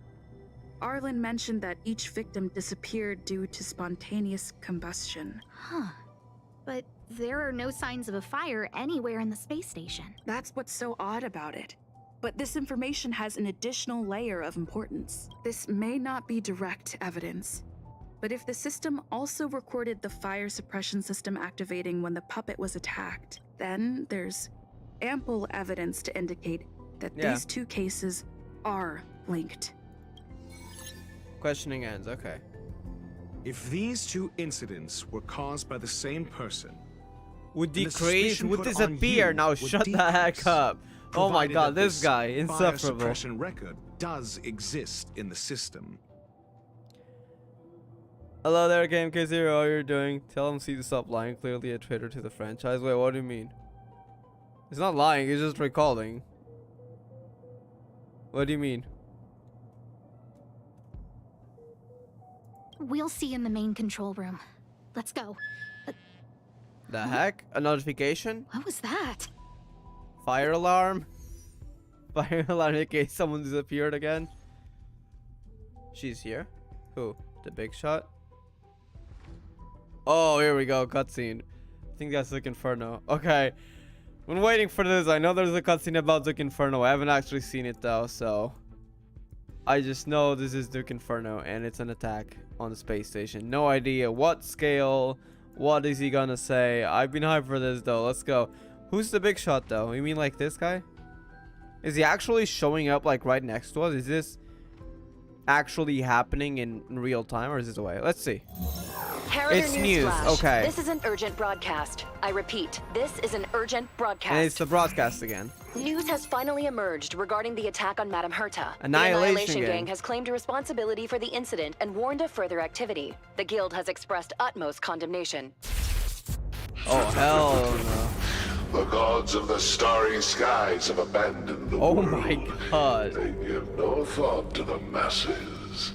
S6: Arlen mentioned that each victim disappeared due to spontaneous combustion.
S3: Huh. But there are no signs of a fire anywhere in the space station.
S6: That's what's so odd about it. But this information has an additional layer of importance. This may not be direct evidence, but if the system also recorded the fire suppression system activating when the puppet was attacked, then there's ample evidence to indicate that these two cases are linked.
S1: Questioning ends, okay.
S5: If these two incidents were caused by the same person,
S1: would
S5: the
S1: decrease,
S5: suspicion
S1: would
S5: put on
S1: disappear.
S5: you
S1: Now
S5: would
S1: shut the
S5: decrease,
S1: heck up. Oh my
S5: provided
S1: god,
S5: that
S1: this guy,
S5: fire
S1: insufferable.
S5: suppression record does exist in the system.
S1: Hello there, GameK0, how you're doing? Tell him see to stop lying, clearly a traitor to the franchise. Wait, what do you mean? He's not lying, he's just recalling. What do you mean?
S3: We'll see in the main control room. Let's go.
S1: The heck? A notification?
S3: What was that?
S1: Fire alarm? Fire alarm in case someone disappeared again? She's here? Who? The big shot? Oh, here we go, cutscene. I think that's Duke Inferno. Okay. When waiting for this, I know there's a cutscene about Duke Inferno. I haven't actually seen it though, so I just know this is Duke Inferno and it's an attack on the space station. No idea what scale, what is he gonna say. I've been hyped for this though. Let's go. Who's the big shot though? You mean like this guy? Is he actually showing up like right next to us? Is this actually happening in real time or is this away? Let's see. It's news. Okay.
S2: This is an urgent broadcast. I repeat, this is an urgent broadcast.
S1: And it's the broadcast again.
S2: News has finally emerged regarding the attack on Madame Herta.
S1: Annihilation
S2: the Annihilation
S1: Gang
S2: Gang has claimed responsibility for the incident and warned of further activity. The guild has expressed utmost condemnation.
S1: Oh, hell no.
S15: The gods of the starry skies have abandoned the world.
S1: Oh my god.
S15: They give no thought to the masses.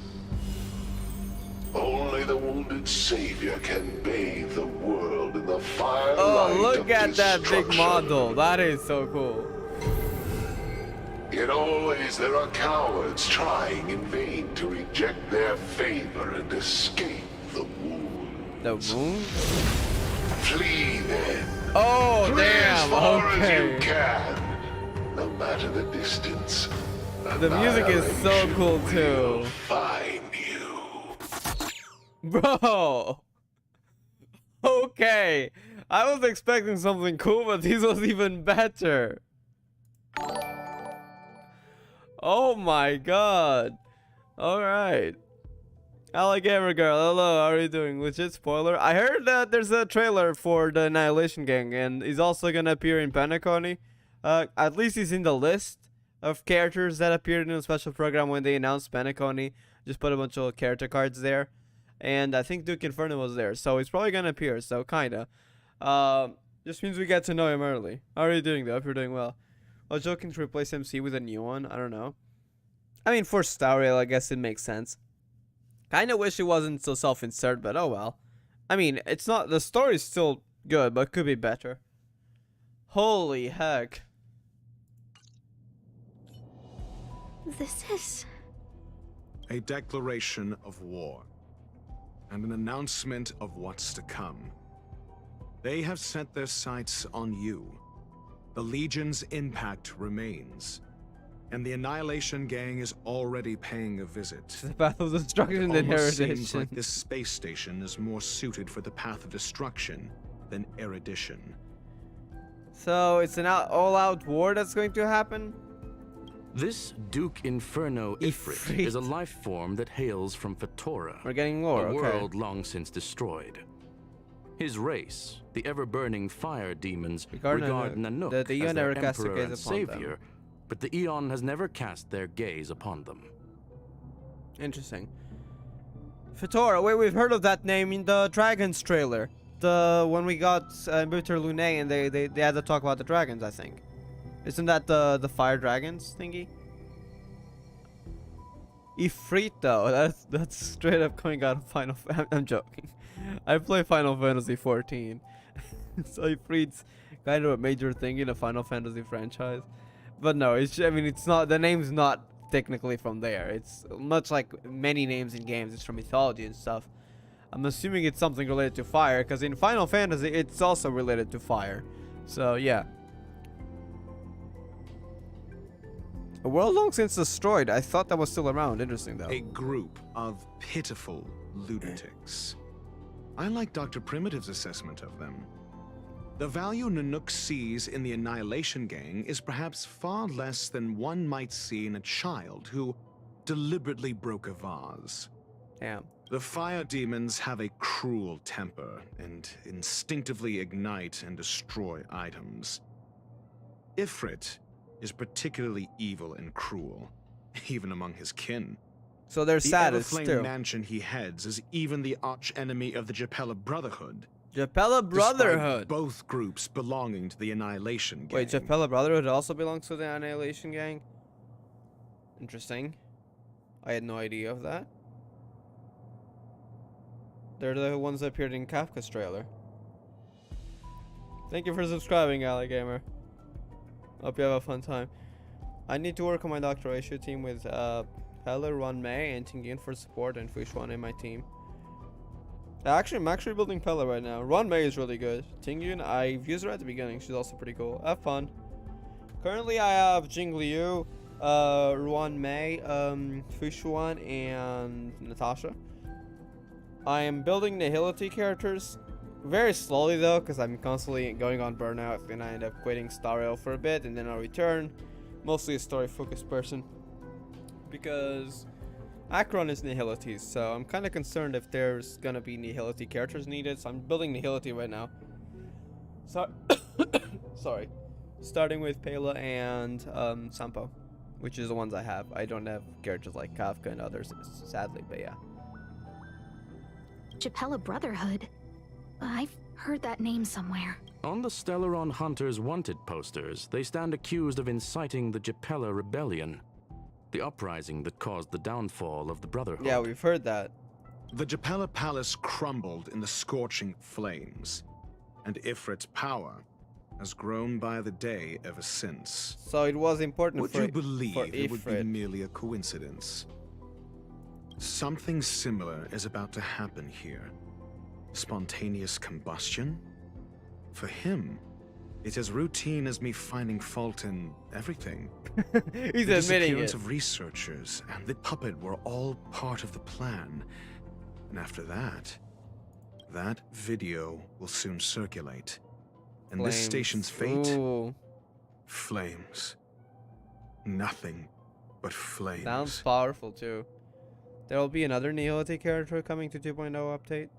S15: Only the wounded savior can bathe the world in the firelight.
S1: Oh, look at that big
S15: destruction.
S1: model. That is so cool.
S15: Yet always there are cowards trying in vain to reject their favor and escape the wound.
S1: The wound?
S15: Flee then.
S1: Oh,
S15: Flee
S1: damn.
S15: as far as
S1: Okay.
S15: you can, no matter the distance.
S1: The music is so cool too.
S15: Find you.
S1: Bro. Okay. I was expecting something cool, but this was even better. Oh my god. Alright. Hello Gamer Girl, hello, how are you doing? Legit spoiler. I heard that there's a trailer for the Annihilation Gang and he's also gonna appear in Penacony. At least he's in the list of characters that appeared in a special program when they announced Penacony. Just put a bunch of character cards there. And I think Duke Inferno was there, so he's probably gonna appear, so kinda. Just means we get to know him early. How are you doing though? Hope you're doing well. I was joking to replace MC with a new one, I don't know. I mean, for Star Rail, I guess it makes sense. Kinda wish it wasn't so self-insert, but oh well. I mean, it's not, the story's still good, but could be better. Holy heck.
S3: This is...
S5: A declaration of war, and an announcement of what's to come. They have set their sights on you. The Legion's impact remains, and the Annihilation Gang is already paying a visit.
S1: The path of destruction and
S5: Almost
S1: erudition.
S5: seems like this space station is more suited for the path of destruction than erudition.
S1: So it's an all-out war that's going to happen?
S4: This Duke Inferno Ifrit is a life form that hails from Fatora,
S1: We're getting more,
S4: a
S1: okay.
S4: world long since destroyed. His race, the ever-burning fire demons, regard Nanook
S1: the
S4: as
S1: Eon
S4: their
S1: never cast a
S4: emperor
S1: gaze
S4: and
S1: upon them.
S4: savior, but the Eon has never cast their gaze upon them.
S1: Interesting. Fatora, wait, we've heard of that name in the Dragons trailer. When we got Bitter Lune and they had to talk about the dragons, I think. Isn't that the fire dragons thingy? Ifrit though, that's straight up coming out of Final I'm joking. I play Final Fantasy 14. So Ifrit's kind of a major thing in a Final Fantasy franchise. But no, it's not, the name's not technically from there. It's much like many names in games, it's from mythology and stuff. I'm assuming it's something related to fire, because in Final Fantasy it's also related to fire. So yeah. A world long since destroyed. I thought that was still around. Interesting though.
S5: A group of pitiful lunatics. I like Dr. Primitive's assessment of them. The value Nanook sees in the Annihilation Gang is perhaps far less than one might see in a child who deliberately broke a vase.
S1: Damn.
S5: The fire demons have a cruel temper and instinctively ignite and destroy items. Ifrit is particularly evil and cruel, even among his kin.
S1: So they're sadists
S5: The Everflame
S1: too.
S5: mansion he heads is even the arch-enemy of the Japella Brotherhood.
S1: Japella Brotherhood.
S5: Despite both groups belonging to the Annihilation Gang.
S1: Wait, Japella Brotherhood also belongs to the Annihilation Gang? Interesting. I had no idea of that. They're the ones that appeared in Kafka's trailer. Thank you for subscribing, Gamer. Hope you have a fun time. I need to work on my doctoration team with Pella, Ron May, and Tingyun for support, and Fushuan in my team. I'm actually building Pella right now. Ron May is really good. Tingyun, I've used her at the beginning. She's also pretty cool. Have fun. Currently, I have Jing Liu, Ruan Mei, Fushuan, and Natasha. I am building Nihility characters very slowly though, because I'm constantly going on burnout, and I end up quitting Star Rail for a bit, and then I'll return. Mostly a story-focused person, because Akron is Nihility, so I'm kind of concerned if there's gonna be Nihility characters needed. So I'm building Nihility right now. So sorry, starting with Pela and Sampo, which is the ones I have. I don't have characters like Kafka and others, sadly, but yeah.
S3: Japella Brotherhood. I've heard that name somewhere.
S4: On the Stellaron Hunters wanted posters, they stand accused of inciting the Japella Rebellion, the uprising that caused the downfall of the Brotherhood.
S1: Yeah, we've heard that.
S5: The Japella Palace crumbled in the scorching flames, and Ifrit's power has grown by the day ever since.
S1: So it was important
S5: Would
S1: for
S5: you believe
S1: for
S5: it would be
S1: Ifrit.
S5: merely a coincidence? Something similar is about to happen here. Spontaneous combustion? For him, it's as routine as me finding fault in everything.
S1: He's
S5: the
S1: admitting
S5: disappearance
S1: it.
S5: of researchers and the puppet were all part of the plan. And after that, that video will soon circulate. And this
S1: Flames.
S5: station's fate?
S1: Ooh.
S5: Flames. Nothing but flames.
S1: Sounds powerful too. There will be another Nihility character coming to 2.0 update.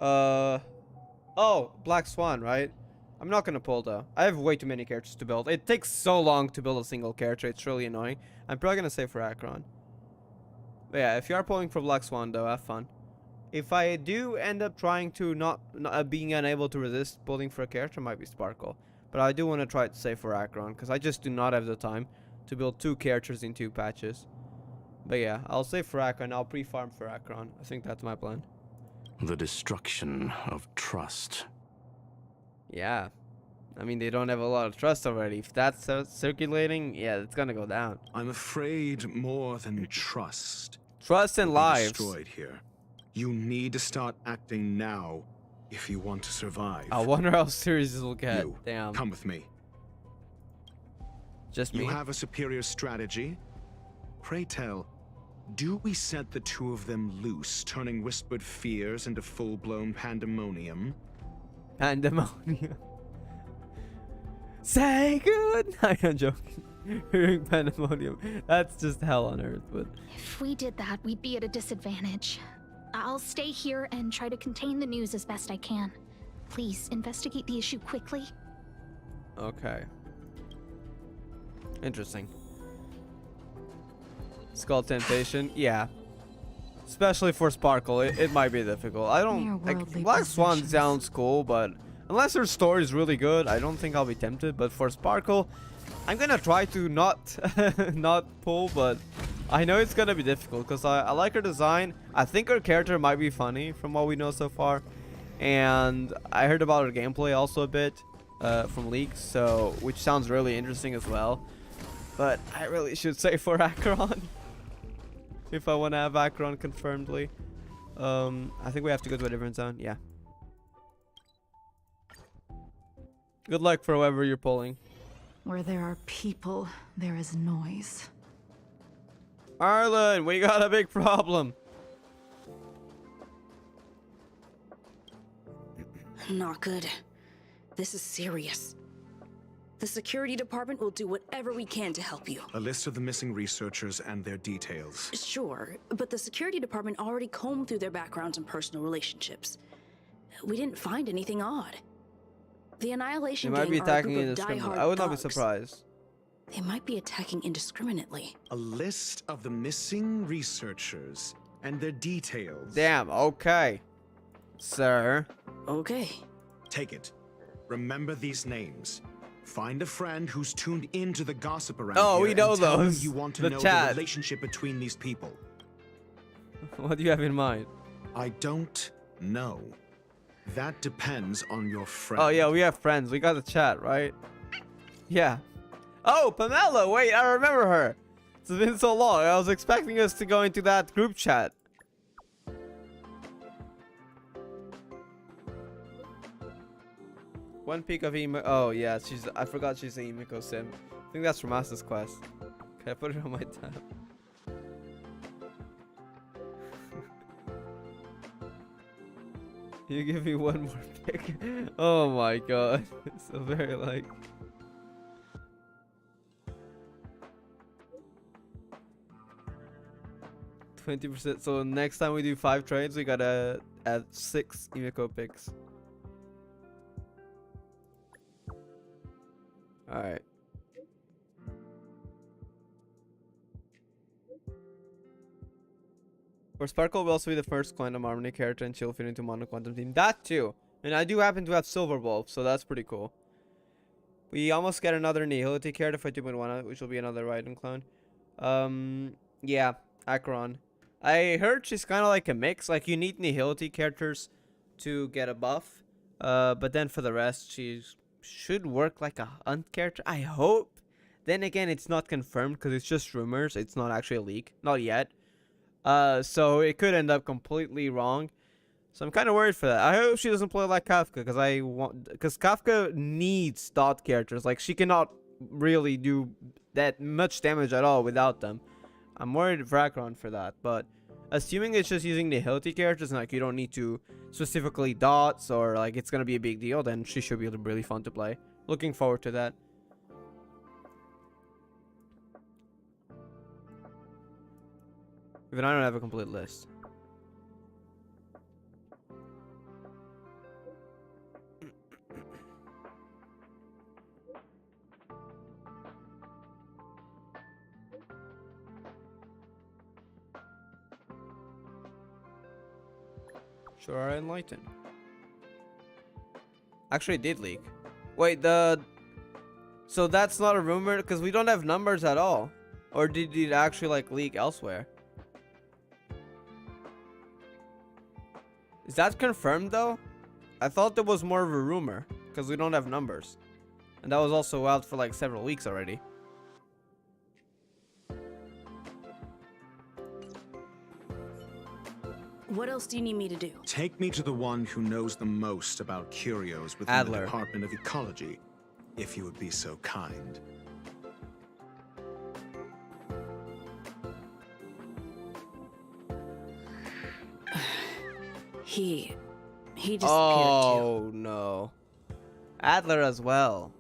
S1: Oh, Black Swan, right? I'm not gonna pull though. I have way too many characters to build. It takes so long to build a single character. It's really annoying. I'm probably gonna save for Akron. But yeah, if you are pulling for Black Swan though, have fun. If I do end up trying to not being unable to resist building for a character, might be Sparkle. But I do want to try to save for Akron, because I just do not have the time to build 2 characters in 2 patches. But yeah, I'll save for Akron. I'll pre-farm for Akron. I think that's my plan.
S4: The destruction of trust.
S1: Yeah. I mean, they don't have a lot of trust already. If that starts circulating, yeah, it's gonna go down.
S5: I'm afraid more than trust.
S1: Trust and lives.
S5: Destroyed here. You need to start acting now if you want to survive.
S1: I wonder how serious this will get. Damn.
S5: Come with me.
S1: Just me?
S5: You have a superior strategy? Pray tell, do we set the two of them loose, turning whispered fears into full-blown pandemonium?
S1: Pandemonium. Say good night. I'm joking. Hearing pandemonium. That's just hell on earth, but...
S3: If we did that, we'd be at a disadvantage. I'll stay here and try to contain the news as best I can. Please, investigate the issue quickly.
S1: Okay. Interesting. Skull Temptation, yeah. Especially for Sparkle, it might be difficult. I don't... Like, Black Swan sounds cool, but... Unless her story is really good, I don't think I'll be tempted. But for Sparkle, I'm gonna try to not not pull, but I know it's gonna be difficult because I like her design. I think her character might be funny from what we know so far, and I heard about her gameplay also a bit from leaks, so which sounds really interesting as well. But I really should say for Acheron, if I want to have Acheron confirmedly. I think we have to go to a different zone. Yeah. Good luck for whoever you're pulling.
S6: Where there are people, there is noise.
S1: Arlen, we got a big problem.
S9: Not good. This is serious. The security department will do whatever we can to help you.
S5: A list of the missing researchers and their details.
S9: Sure, but the security department already combed through their backgrounds and personal relationships. We didn't find anything odd. The Annihilation
S1: They might be
S9: Gang are a
S1: attacking
S9: group of
S1: indiscriminately.
S9: diehard
S1: I would not be
S9: thugs.
S1: surprised.
S9: They might be attacking indiscriminately.
S5: A list of the missing researchers and their details.
S1: Damn, okay. Sir.
S9: Okay.
S5: Take it. Remember these names. Find a friend who's tuned into the gossip around
S1: Oh,
S5: here
S1: we know
S5: and tell them
S1: those.
S5: you want to
S1: The
S5: know
S1: chat.
S5: the relationship between these people.
S1: What do you have in mind?
S5: I don't know. That depends on your friend.
S1: Oh, yeah, we have friends. We got the chat, right? Yeah. Oh, Pamela. Wait, I remember her. It's been so long. I was expecting us to go into that group chat. One peek of Emo. Oh, yeah. I forgot she's an Emiko sim. I think that's from Master's Quest. Can I put it on my tab? You give me one more pick. Oh my god. It's so very like. %. So next time we do 5 trades, we gotta add 6 Emiko picks. Alright. For Sparkle will also be the first Quantum Harmony character and she'll fit into Mono Quantum team. That too. And I do happen to have Silver Wolf, so that's pretty cool. We almost get another Nihility character for 2.1, which will be another Raiden clone. Yeah, Acheron. I heard she's kind of like a mix. Like, you need Nihility characters to get a buff. But then for the rest, she should work like a hunt character. I hope. Then again, it's not confirmed because it's just rumors. It's not actually a leak. Not yet. So it could end up completely wrong. So I'm kind of worried for that. I hope she doesn't play like Kafka because Kafka needs dot characters. Like, she cannot really do that much damage at all without them. I'm worried for Acheron for that, but assuming it's just using the Nihility characters and like you don't need to specifically dots or like it's gonna be a big deal, then she should be really fun to play. Looking forward to that. Even I don't have a complete list. Sure, enlightened. Actually, it did leak. Wait, so that's not a rumor because we don't have numbers at all, or did it actually like leak elsewhere? Is that confirmed though? I thought there was more of a rumor because we don't have numbers. And that was also out for like several weeks already.
S9: What else do you need me to do?
S5: Take me to the one who knows the most about curios within
S1: Adler.
S5: the Department of Ecology, if you would be so kind.
S9: He disappeared
S1: Oh, no. Adler as well.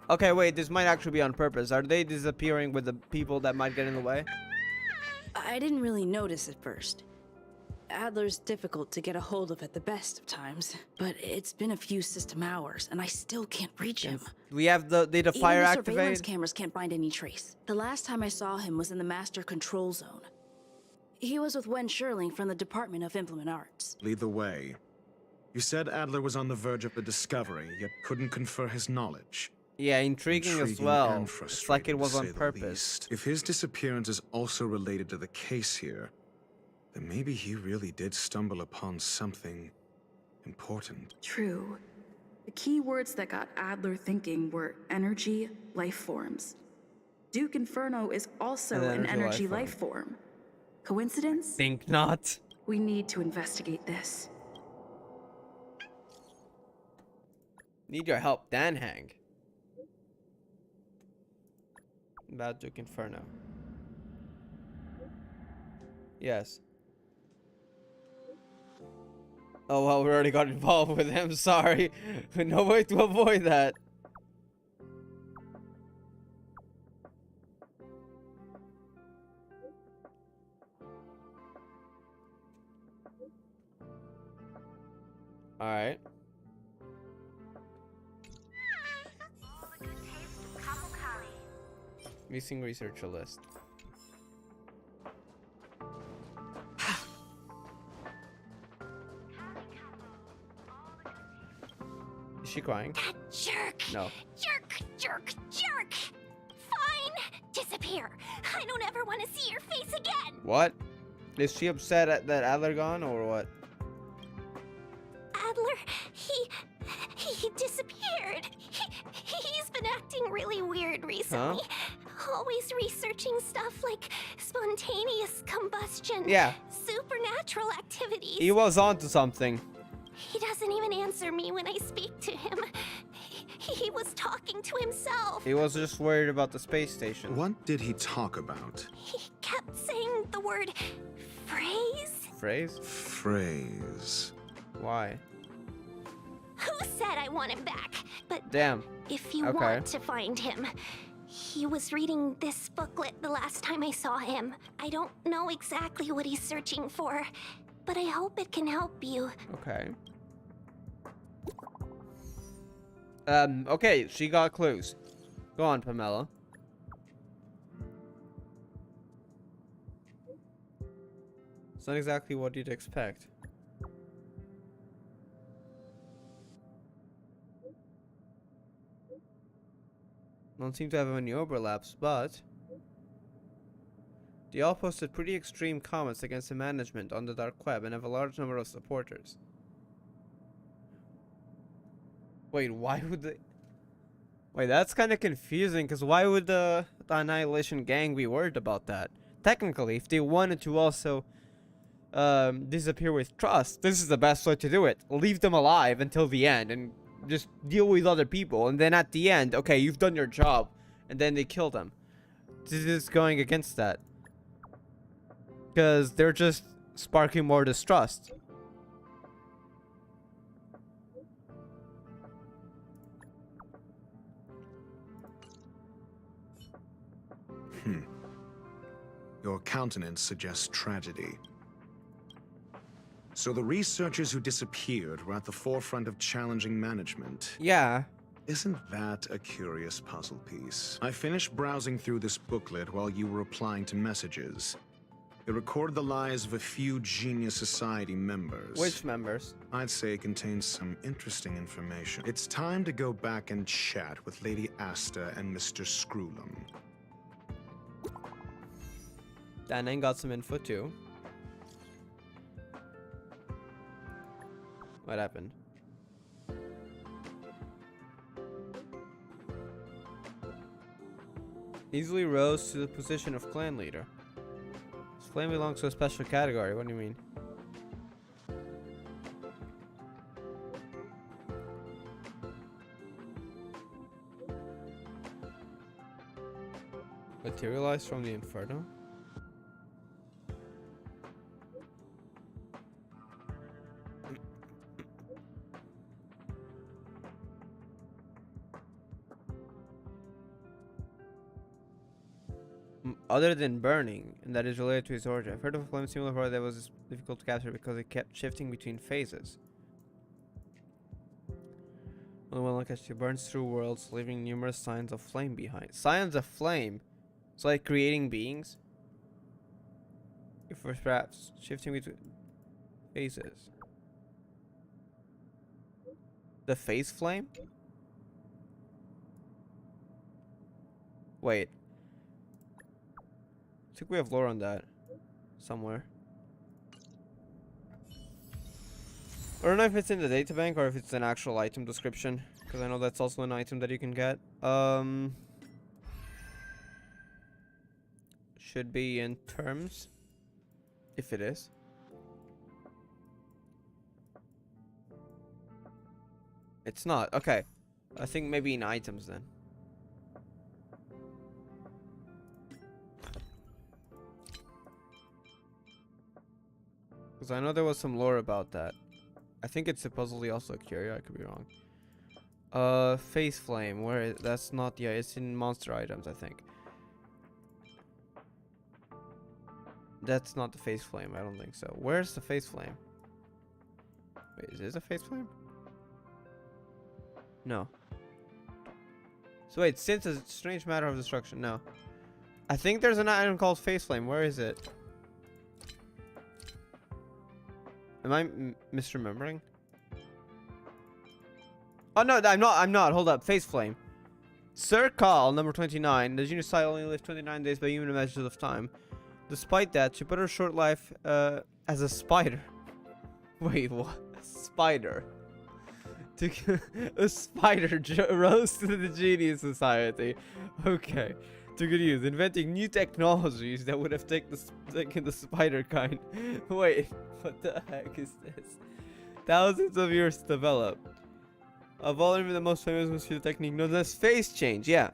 S1: Okay, wait, this might actually be on purpose. Are they disappearing with the people that might get in the way?
S9: I didn't really notice at first. Adler's difficult to get a hold of at the best of times, but it's been a few system hours, and I still can't reach him.
S1: We have the
S9: Even
S1: fire
S9: the surveillance
S1: activated?
S9: cameras can't find any trace. The last time I saw him was in the Master Control Zone. He was with Wen Sherling from the Department of Implement Arts.
S5: Lead the way. You said Adler was on the verge of a discovery, yet couldn't confer his knowledge.
S1: Yeah, intriguing as well. It's like it was on purpose.
S5: If his disappearance is also related to the case here, then maybe he really did stumble upon something important.
S6: True. The key words that got Adler thinking were energy, life forms. Duke Inferno is also an energy life form. Coincidence?
S1: Think not.
S6: We need to investigate this.
S1: Need your help, Dan Hang. About Duke Inferno. Yes. Oh, well, we already got involved with him. Sorry. No way to avoid that. Alright. Missing researcher list. Is she crying?
S7: That jerk!
S1: No.
S7: Jerk! Fine! Disappear! I don't ever want to see your face again!
S1: What? Is she upset at that Adler gone or what?
S7: Adler, he disappeared. He's been acting really weird recently. Always researching stuff like spontaneous combustion.
S1: Yeah.
S7: Supernatural activities.
S1: He was onto something.
S7: He doesn't even answer me when I speak to him. He was talking to himself.
S1: He was just worried about the space station.
S5: What did he talk about?
S7: He kept saying the word phrase.
S1: Phrase?
S5: Phrase.
S1: Why?
S7: Who said I want him back? But
S1: damn.
S7: If you want to find him, he was reading this booklet the last time I saw him. I don't know exactly what he's searching for, but I hope it can help you.
S1: Okay. Okay, she got clues. Go on, Pamela. It's not exactly what you'd expect. Don't seem to have any overlaps, but they all posted pretty extreme comments against the management on the dark web and have a large number of supporters. Wait, why would they? Wait, that's kind of confusing, because why would the Annihilation Gang be worried about that? Technically, if they wanted to also disappear with trust, this is the best way to do it. Leave them alive until the end and just deal with other people, and then at the end, okay, you've done your job, and then they kill them. This is going against that, because they're just sparking more distrust.
S5: Your countenance suggests tragedy. So the researchers who disappeared were at the forefront of challenging management.
S1: Yeah.
S5: Isn't that a curious puzzle piece? I finished browsing through this booklet while you were replying to messages. It recorded the lives of a few Genius Society members.
S1: Which members?
S5: I'd say it contains some interesting information. It's time to go back and chat with Lady Asta and Mr. Screwlum.
S1: Dan got some info too. What happened? Easily rose to the position of clan leader. This flame belongs to a special category. What do you mean? Materialized from the Inferno? Other than burning, and that is related to his origin. I've heard of a flame similar before that was difficult to capture because it kept shifting between phases. Only one look at she burns through worlds, leaving numerous signs of flame behind. Signs of flame? It's like creating beings? If we're perhaps shifting between phases. The phase flame? Wait. I think we have lore on that somewhere. I don't know if it's in the databank or if it's an actual item description, because I know that's also an item that you can get. Should be in terms, if it is. It's not. Okay. I think maybe in items then. Because I know there was some lore about that. I think it's supposedly also a curio. I could be wrong. Face flame. Where is that's not? Yeah, it's in monster items. I think. That's not the face flame. I don't think so. Where's the face flame? Wait, is this a face flame? No. So wait, since a strange matter of destruction. No. I think there's an item called face flame. Where is it? Am I misremembering? Oh no, I'm not. Hold up. Face flame. Sir Call, number 29. The genocide only lived 29 days by human measures of time. Despite that, she put her short life as a spider. Wait, what? A spider? A spider rose to the Genius Society. Okay. To good use, inventing new technologies that would have taken the spider kind. Wait, what the heck is this? Thousands of years to develop. Of all, even the most famous was the technique known as phase change. Yeah.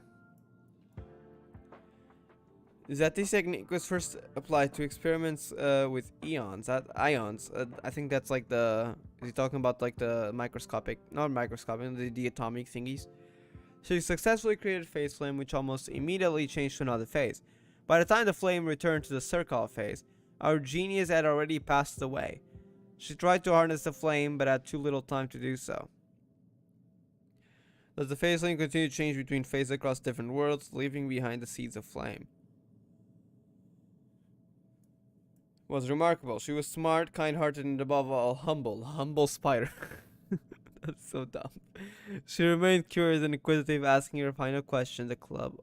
S1: Is that this technique was first applied to experiments with ions. Ions. I think that's like the. Is he talking about like the microscopic, not microscopic, the atomic thingies? She successfully created phase flame, which almost immediately changed to another phase. By the time the flame returned to the circle phase, our genius had already passed away. She tried to harness the flame, but had too little time to do so. Thus the phase flame continued to change between phases across different worlds, leaving behind the seeds of flame. Was remarkable. She was smart, kind-hearted, and above all, humble. Humble spider. That's so dumb. She remained curious and inquisitive, asking her final question at the club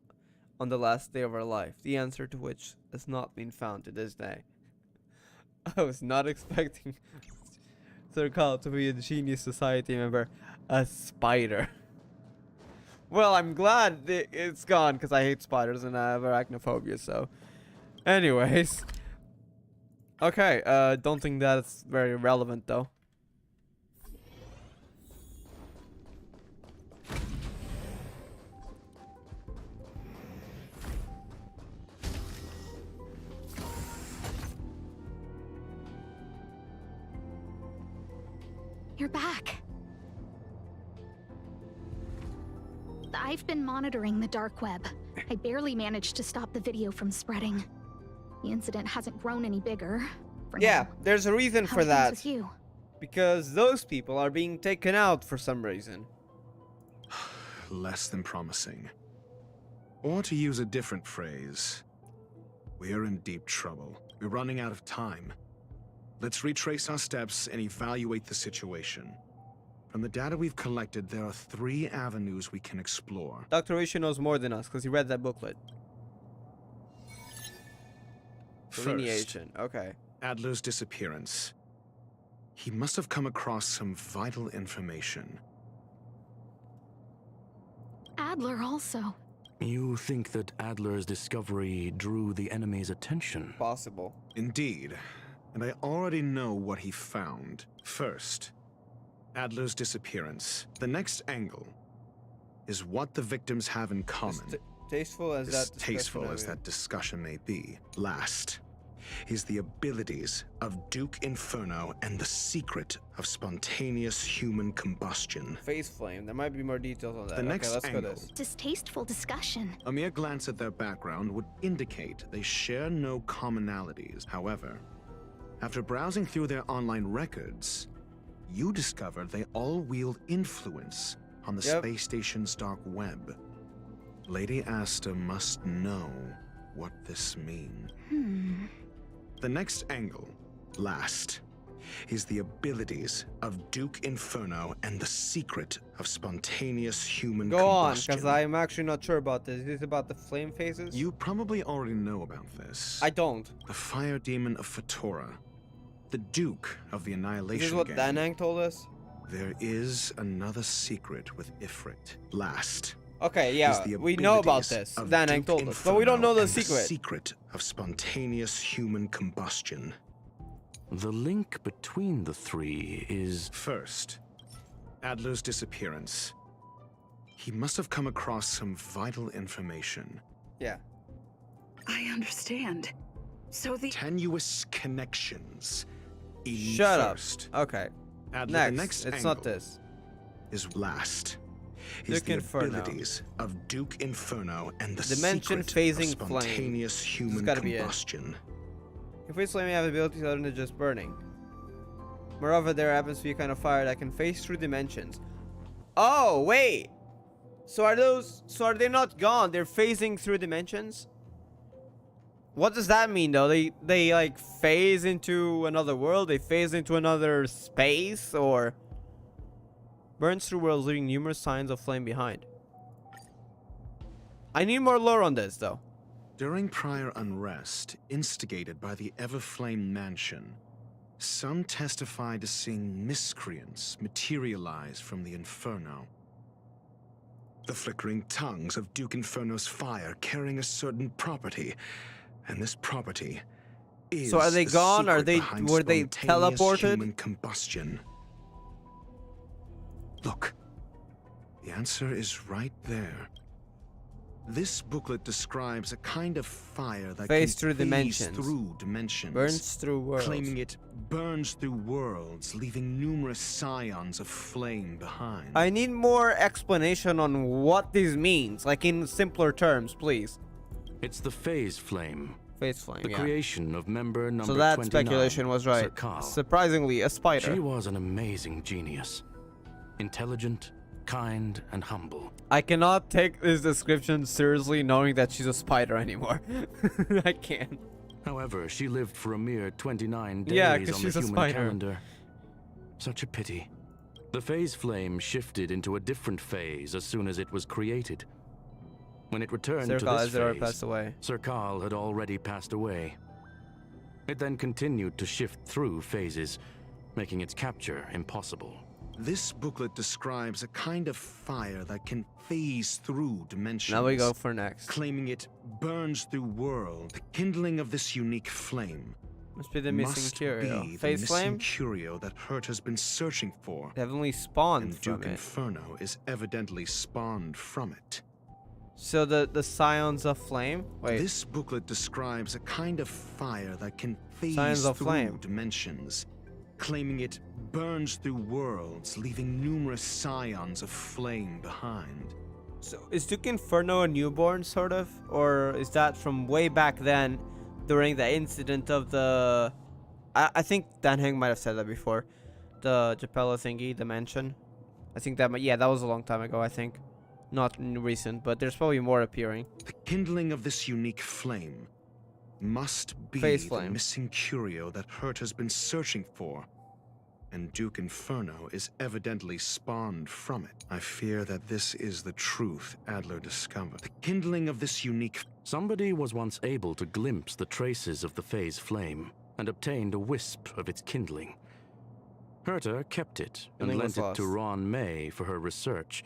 S1: on the last day of her life, the answer to which has not been found to this day. I was not expecting Sir Carl to be a Genius Society member. A spider. Well, I'm glad it's gone, because I hate spiders and I have arachnophobia, so. Anyways. Okay, don't think that's very relevant, though.
S3: You're back. I've been monitoring the dark web. I barely managed to stop the video from spreading. The incident hasn't grown any bigger.
S1: Yeah, there's a reason for that.
S3: With you?
S1: Because those people are being taken out for some reason.
S5: Less than promising. Or to use a different phrase, we're in deep trouble. We're running out of time. Let's retrace our steps and evaluate the situation. From the data we've collected, there are 3 avenues we can explore.
S1: Dr. Oishi knows more than us because he read that booklet. Delineation. Okay.
S5: Adler's disappearance. He must have come across some vital information.
S3: Adler also.
S4: You think that Adler's discovery drew the enemy's attention?
S1: Possible.
S5: Indeed. And I already know what he found. First, Adler's disappearance. The next angle is what the victims have in common.
S1: Tasteful as
S5: that discussion may be. Last is the abilities of Duke Inferno and the secret of spontaneous human combustion.
S1: Phase flame. There might be more details on that.
S5: The next
S1: let's
S5: angle.
S1: go this.
S3: Distasteful discussion.
S5: A mere glance at their background would indicate they share no commonalities. However, after browsing through their online records, you discovered they all wield influence on the space station's dark web. Lady Asta must know what this means. The next angle, last, is the abilities of Duke Inferno and the secret of spontaneous human
S1: combustion. Go on,
S5: because
S1: I'm actually not sure about this. Is this about the flame phases?
S5: You probably already know about this.
S1: I don't.
S5: The fire demon of Fatora, the Duke of the Annihilation
S1: This is what
S5: Gang.
S1: Danang told us?
S5: There is another secret with Ifrit. Last.
S1: Okay, yeah, we know about this. Danang told us, but we don't know the secret.
S5: The secret of spontaneous human combustion.
S4: The link between the three is...
S5: First, Adler's disappearance. He must have come across some vital information.
S1: Yeah.
S6: I understand. So the
S5: tenuous connections.
S1: Shut up. Okay.
S5: Adler,
S1: next. It's not this.
S5: Is last. Is the abilities of Duke Inferno and the
S1: dimension
S5: secret
S1: phasing
S5: of spontaneous
S1: flame.
S5: Human combustion.
S1: If we flame have abilities other than just burning. Moreover, there happens to be a kind of fire that can phase through dimensions. Oh wait. So are they not gone? They're phasing through dimensions? What does that mean though? They like phase into another world? They phase into another space? Or burns through worlds, leaving numerous signs of flame behind. I need more lore on this though.
S5: During prior unrest, instigated by the Everflame Mansion, some testified to seeing miscreants materialize from the Inferno. The flickering tongues of Duke Inferno's fire carrying a certain property, and this property is.
S1: So are they gone? Were they teleported?
S5: Human combustion. Look, the answer is right there. This booklet describes a kind of fire that
S1: phase
S5: can
S1: through dimensions.
S5: Through dimensions.
S1: Burns through worlds.
S5: Claiming it burns through worlds, leaving numerous scions of flame behind.
S1: I need more explanation on what this means, like in simpler terms, please.
S4: It's the phase flame.
S1: Phase flame,
S4: the creation of member number 29.
S1: So that speculation was right.
S4: Serkal.
S1: Surprisingly, a spider.
S4: She was an amazing genius. Intelligent, kind, and humble.
S1: I cannot take this description seriously knowing that she's a spider anymore. I can't.
S4: However, she lived for a mere 29 days
S1: on
S4: the human calendar. Such a pity. The phase flame shifted into a different phase as soon as it was created. When it returned to this phase, Serkal had already passed away. It then continued to shift through phases, making its capture impossible.
S5: This booklet describes a kind of fire that can phase through dimensions.
S1: Now we go for next.
S5: Claiming it burns through worlds. The kindling of this unique flame
S1: must be the missing curio. Phase flame?
S5: Curio that Hurt has been searching for.
S1: Heavenly spawned
S5: and
S1: from
S5: Duke
S1: it.
S5: Inferno is evidently spawned from it.
S1: So the scions of flame? Wait.
S5: This booklet describes a kind of fire that can phase through
S1: flame.
S5: Dimensions. Claiming it burns through worlds, leaving numerous scions of flame behind.
S1: So is Duke Inferno a newborn, sort of? Or is that from way back then, during the incident of the... I think Dan Heng might have said that before. The Japella thingy, the mansion. I think that might... Yeah, that was a long time ago, I think. Not recent, but there's probably more appearing.
S5: The kindling of this unique flame must be the missing curio that Hurt has been searching for. And Duke Inferno is evidently spawned from it. I fear that this is the truth Adler discovered. The kindling of this unique...
S4: Somebody was once able to glimpse the traces of the phase flame and obtained a wisp of its kindling. Herta kept it and lent it to Ron May for her research,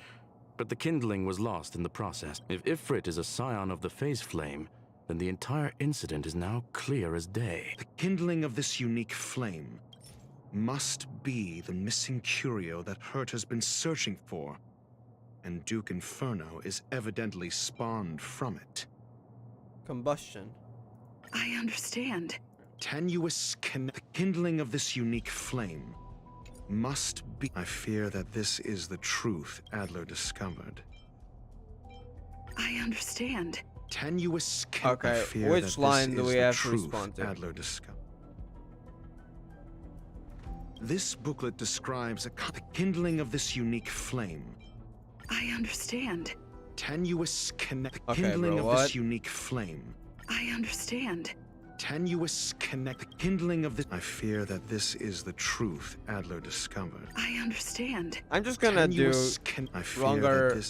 S4: but the kindling was lost in the process. If Ifrit is a scion of the phase flame, then the entire incident is now clear as day.
S5: The kindling of this unique flame must be the missing curio that Hurt has been searching for, and Duke Inferno is evidently spawned from it.
S1: Combustion.
S6: I understand.
S5: Tenuous the kindling of this unique flame must be. I fear that this is the truth Adler discovered.
S6: I understand.
S5: Tenuous
S1: Okay, which line do we have to respond to?
S5: Adler discovered. This booklet describes the kindling of this unique flame.
S6: I understand.
S5: Tenuous kindling of this unique flame.
S6: I understand.
S5: Tenuous kindling of this. I fear that this is the truth Adler discovered.
S6: I understand.
S1: I'm just gonna do longer.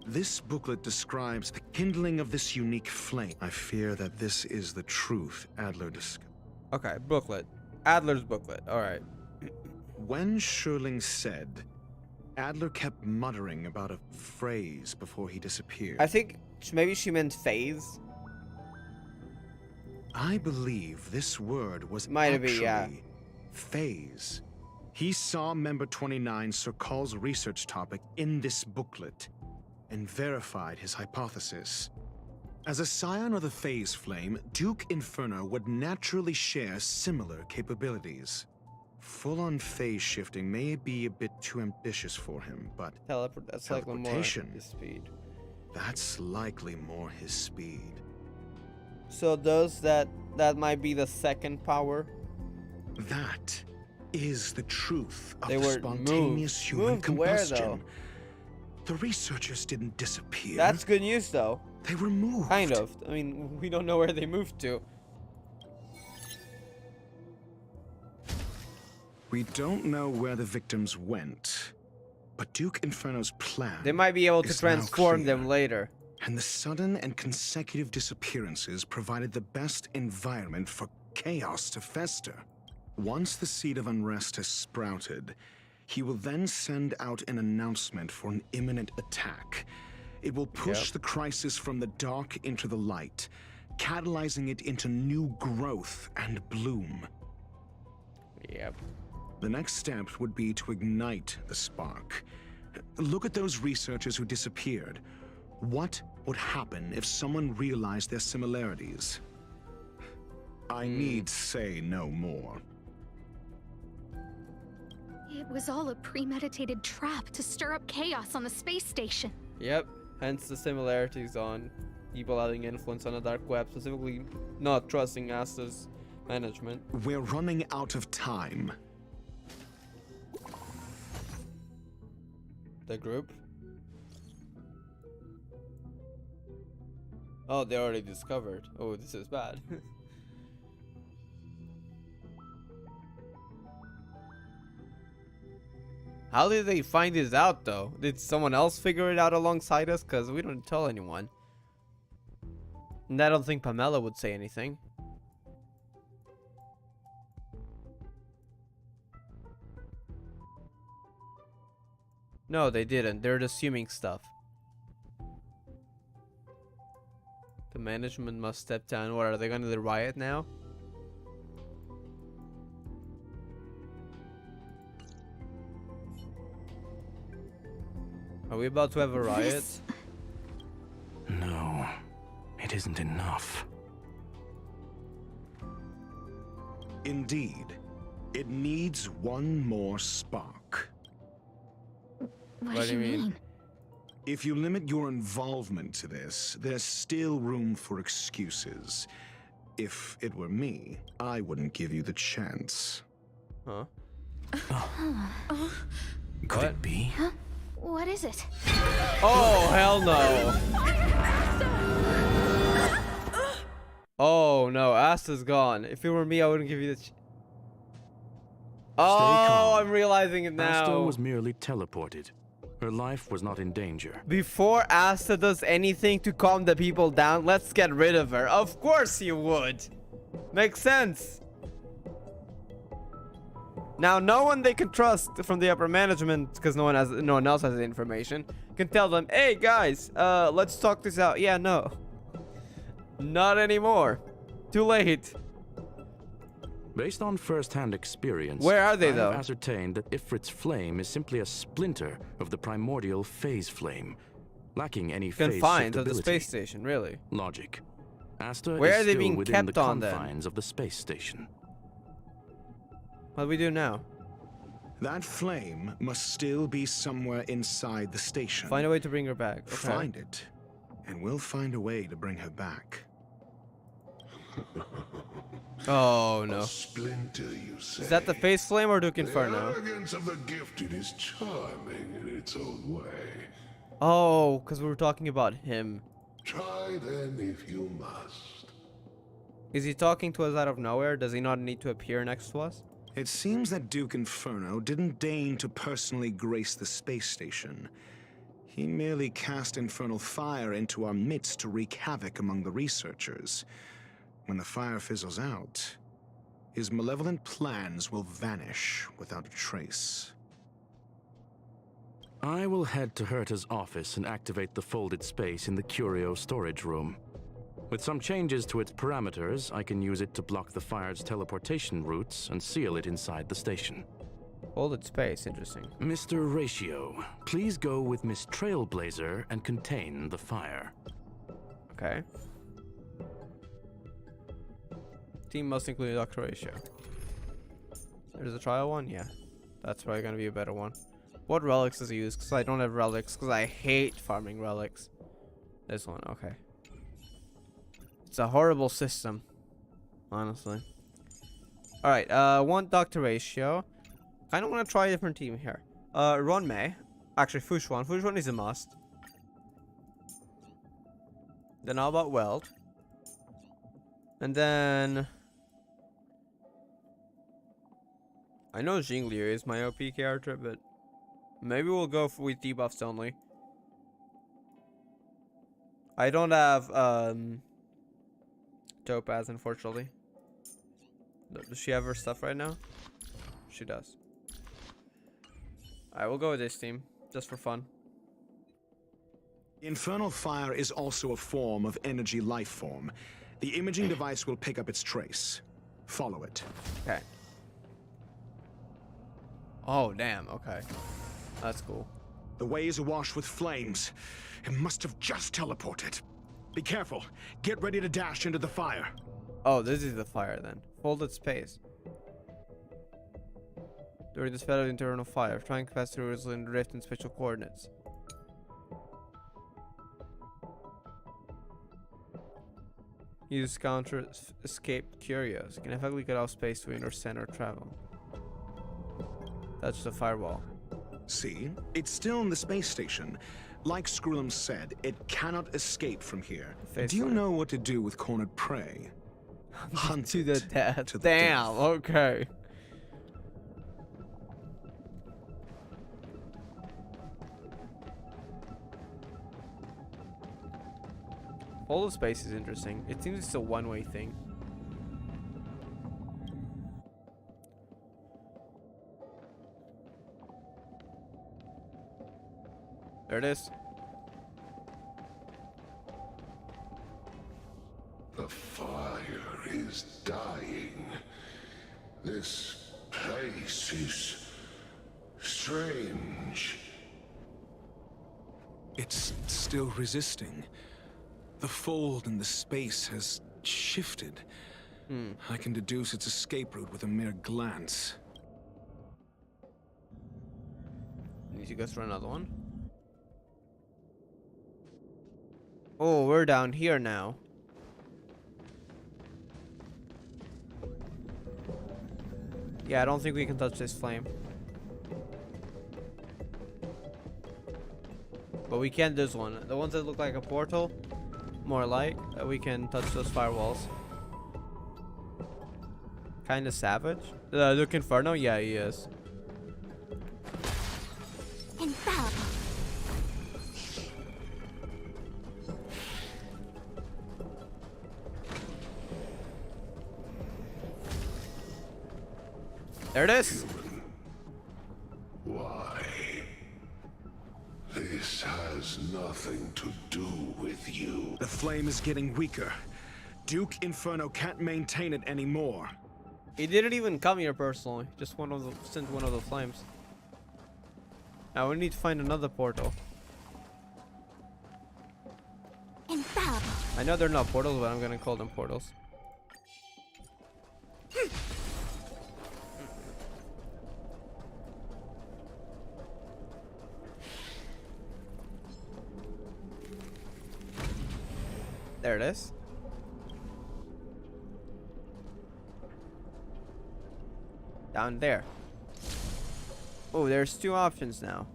S5: This booklet describes the kindling of this unique flame. I fear that this is the truth Adler discovered.
S1: Okay, booklet. Adler's booklet. All right.
S5: When Schurling said, Adler kept muttering about a phrase before he disappeared.
S1: I think maybe she meant phase.
S5: I believe this word was phase. He saw member 29 Sir Call's research topic in this booklet and verified his hypothesis. As a scion of the phase flame, Duke Inferno would naturally share similar capabilities. Full-on phase shifting may be a bit too ambitious for him, but
S1: that's likely more his speed.
S5: That's likely more his speed.
S1: So does that might be the second power?
S5: That is the truth of the spontaneous human combustion.
S1: Where, though?
S5: The researchers didn't disappear.
S1: That's good news, though.
S5: They were moved.
S1: Kind of. I mean, we don't know where they moved to.
S5: We don't know where the victims went, but Duke Inferno's plan.
S1: They might be able to transform them later.
S5: And the sudden and consecutive disappearances provided the best environment for chaos to fester. Once the seed of unrest has sprouted, he will then send out an announcement for an imminent attack. It will push the crisis from the dark into the light, catalyzing it into new growth and bloom.
S1: Yep.
S5: The next step would be to ignite the spark. Look at those researchers who disappeared. What would happen if someone realized their similarities? I need say no more.
S3: It was all a premeditated trap to stir up chaos on the space station.
S1: Yep, hence the similarities on people having influence on the dark web, specifically not trusting Asta's management.
S5: We're running out of time.
S1: The group? Oh, they already discovered. Oh, this is bad. How did they find this out, though? Did someone else figure it out alongside us? Because we don't tell anyone. And I don't think Pamela would say anything. No, they didn't. They're assuming stuff. The management must step down. What, are they going to riot now? Are we about to have a riot?
S4: No, it isn't enough.
S5: Indeed, it needs one more spark.
S3: What do you mean?
S5: If you limit your involvement to this, there's still room for excuses. If it were me, I wouldn't give you the chance.
S1: Huh?
S4: Could it be?
S3: Huh? What is it?
S1: Oh, hell no. Oh, no. Asta's gone. If it were me, I wouldn't give you the... Oh, I'm realizing it now.
S4: Asta was merely teleported. Her life was not in danger.
S1: Before Asta does anything to calm the people down, let's get rid of her. Of course you would. Makes sense. Now, no one they can trust from the upper management, because no one else has the information, can tell them, hey guys, let's talk this out. Yeah, no. Not anymore. Too late.
S4: Based on first-hand experience,
S1: where are they though?
S4: I have ascertained that Ifrit's flame is simply a splinter of the primordial phase flame, lacking any phase
S1: confined to the space station, really.
S4: Logic. Asta
S1: where
S4: is
S1: are they
S4: still
S1: being
S4: within
S1: kept
S4: the
S1: on
S4: confines
S1: then?
S4: Of the space station.
S1: What do we do now?
S5: That flame must still be somewhere inside the station.
S1: Find a way to bring her back. Okay.
S5: Find it, and we'll find a way to bring her back.
S1: Oh no.
S15: A splinter, you say?
S1: Is that the face flame or Duke
S15: The
S1: Inferno?
S15: arrogance of the gifted is charming in its own way.
S1: Oh, because we were talking about him.
S15: Try then if you must.
S1: Is he talking to us out of nowhere? Does he not need to appear next to us?
S5: It seems that Duke Inferno didn't deign to personally grace the space station. He merely cast infernal fire into our midst to wreak havoc among the researchers. When the fire fizzles out, his malevolent plans will vanish without a trace.
S4: I will head to Herta's office and activate the folded space in the curio storage room. With some changes to its parameters, I can use it to block the fire's teleportation routes and seal it inside the station.
S1: Folded space, interesting.
S4: Mr. Ratio, please go with Miss Trailblazer and contain the fire.
S1: Okay. Team must include Dr. Ratio. There's a trial one? Yeah. That's probably gonna be a better one. What relics does he use? Because I don't have relics, because I hate farming relics. This one, okay. It's a horrible system, honestly. Alright, one Dr. Ratio. I don't want to try a different team here. Ron May. Actually, Fushwan. Fushwan is a must. Then how about Weld? And then... I know Jingliu is my OP character, but... maybe we'll go with debuffs only. I don't have, Topaz, unfortunately. Does she have her stuff right now? She does. Alright, we'll go with this team, just for fun.
S5: Infernal fire is also a form of energy life form. The imaging device will pick up its trace. Follow it.
S1: Okay. Oh, damn, okay. That's cool.
S5: The way is awash with flames. It must have just teleported. Be careful. Get ready to dash into the fire.
S1: Oh, this is the fire then. Folded space. During the spell of internal fire, trying to pass through a resilient rift in special coordinates. Use counter escape curios. Can effectively get off space to inner center travel. Touch the firewall.
S5: See? It's still in the space station. Like Skrullum said, it cannot escape from here. Do you know what to do with cornered prey? Hunt
S1: to the death.
S5: To the
S1: Damn,
S5: death.
S1: okay. All the space is interesting. It seems it's a one-way thing. There it is.
S15: The fire is dying. This place is strange.
S5: It's still resisting. The fold in the space has shifted. I can deduce its escape route with a mere glance.
S1: Need to go through another one. Oh, we're down here now. Yeah, I don't think we can touch this flame. But we can this one. The ones that look like a portal, more like, we can touch those firewalls. Kinda savage. Look Inferno? Yeah, he is.
S7: Infallible.
S1: There it is.
S15: Human nothing to do with you.
S5: The flame is getting weaker. Duke Inferno can't maintain it anymore.
S1: He didn't even come here personally. Just sent one of the flames. Now we need to find another portal.
S7: Infallible.
S1: I know they're not portals, but I'm gonna call them portals. There it is. Down there. Oh, there's 2 options now.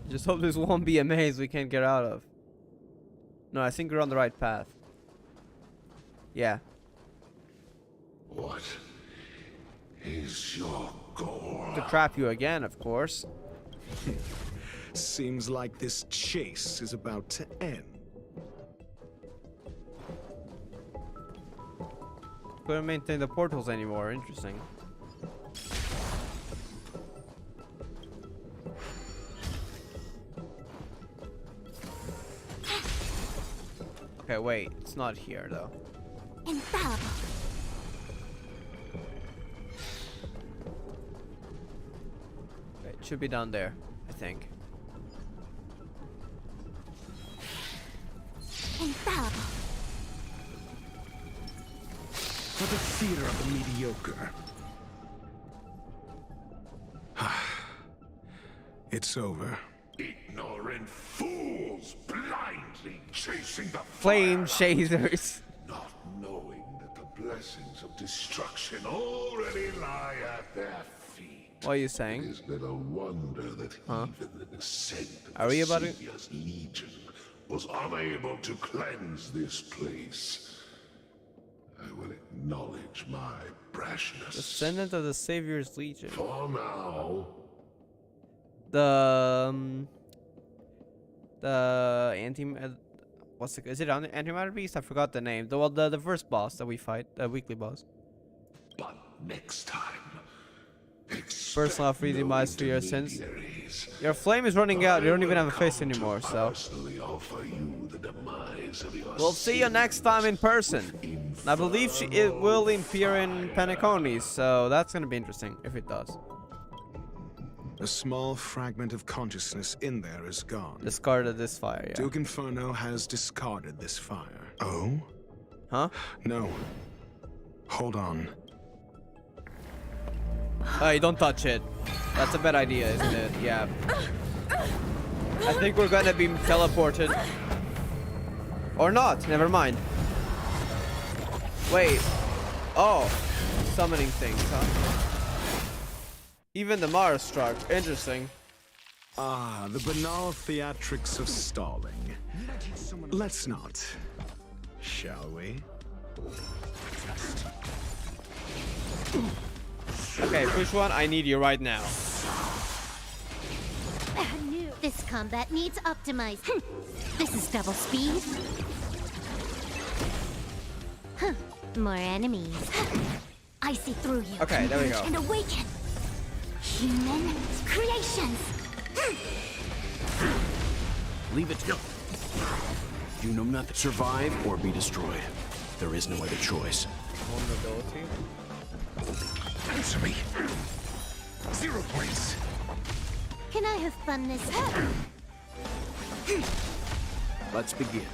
S1: Just hope this won't be a maze we can't get out of. No, I think we're on the right path. Yeah.
S15: What is your goal?
S1: To trap you again, of course.
S5: Seems like this chase is about to end.
S1: Couldn't maintain the portals anymore. Interesting. Okay, wait. It's not here, though.
S7: Infallible.
S1: Okay, it should be down there, I think.
S7: Infallible.
S5: For the theater of the mediocre. It's over.
S15: Ignorant fools blindly chasing the
S1: Flame
S15: firelight,
S1: chasers.
S15: not knowing that the blessings of destruction already lie at their feet.
S1: What are you saying?
S15: It is little wonder that even the scent
S1: Are
S15: of
S1: we
S15: the
S1: about to-
S15: Savior's legion was unable to cleanse this place. I will acknowledge my brashness.
S1: Descendant of the Savior's Legion.
S15: For now,
S1: The what's it? Is it on Antimatter Beast? I forgot the name. The first boss that we fight, the weekly boss.
S15: but next time,
S1: Personal off easy
S15: no
S1: miles for your sins.
S15: intermediaries.
S1: Your flame is running out. You don't even have a face
S15: I will
S1: anymore,
S15: come
S1: so
S15: to personally offer you the demise of your
S1: we'll see you next time in person. And I believe it will appear in Penacony, so that's gonna be interesting if it does.
S5: A small fragment of consciousness in there is gone.
S1: Discarded this fire, yeah.
S5: Duke Inferno has discarded this fire. Oh?
S1: Huh?
S5: No. Hold on.
S1: Hey, don't touch it. That's a bad idea, isn't it? Yeah. I think we're gonna be teleported. Or not, never mind. Wait. Oh. Summoning things, huh? Even the Mars struck. Interesting.
S5: Ah, the banal theatrics of stalling. Let's not. Shall we?
S1: Okay, push one. I need you right now.
S16: This combat needs optimized. This is double speed. More enemies. I see through you.
S1: Okay, there we go.
S16: And awaken. Human creations.
S17: Leave it to go. You know nothing. Survive or be destroyed. There is no other choice.
S1: Vulnerability.
S15: Answer me. 0 points.
S16: Can I have fun this time?
S17: Let's begin.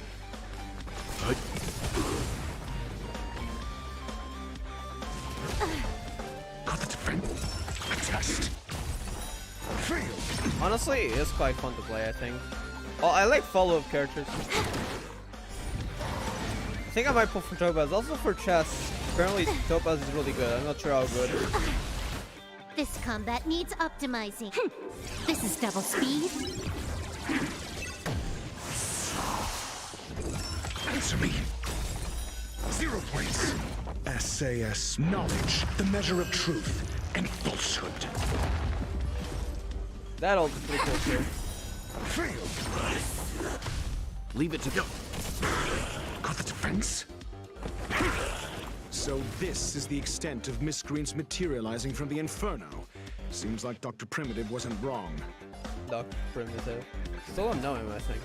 S15: Got the defense. A test. Failed.
S1: Honestly, it's quite fun to play, I think. Oh, I like follow-up characters. I think I might pull for Topaz. Also for chess. Apparently, Topaz is really good. I'm not sure how good.
S16: This combat needs optimizing. This is double speed.
S15: Answer me. 0 points. SAS knowledge, the measure of truth and falsehood.
S1: That'll be pretty cool too.
S15: Failed.
S17: Leave it to go.
S15: Got the defense.
S5: So this is the extent of miscreants materializing from the Inferno. Seems like Dr. Primitive wasn't wrong.
S1: Dr. Primitive. Still don't know him, I think.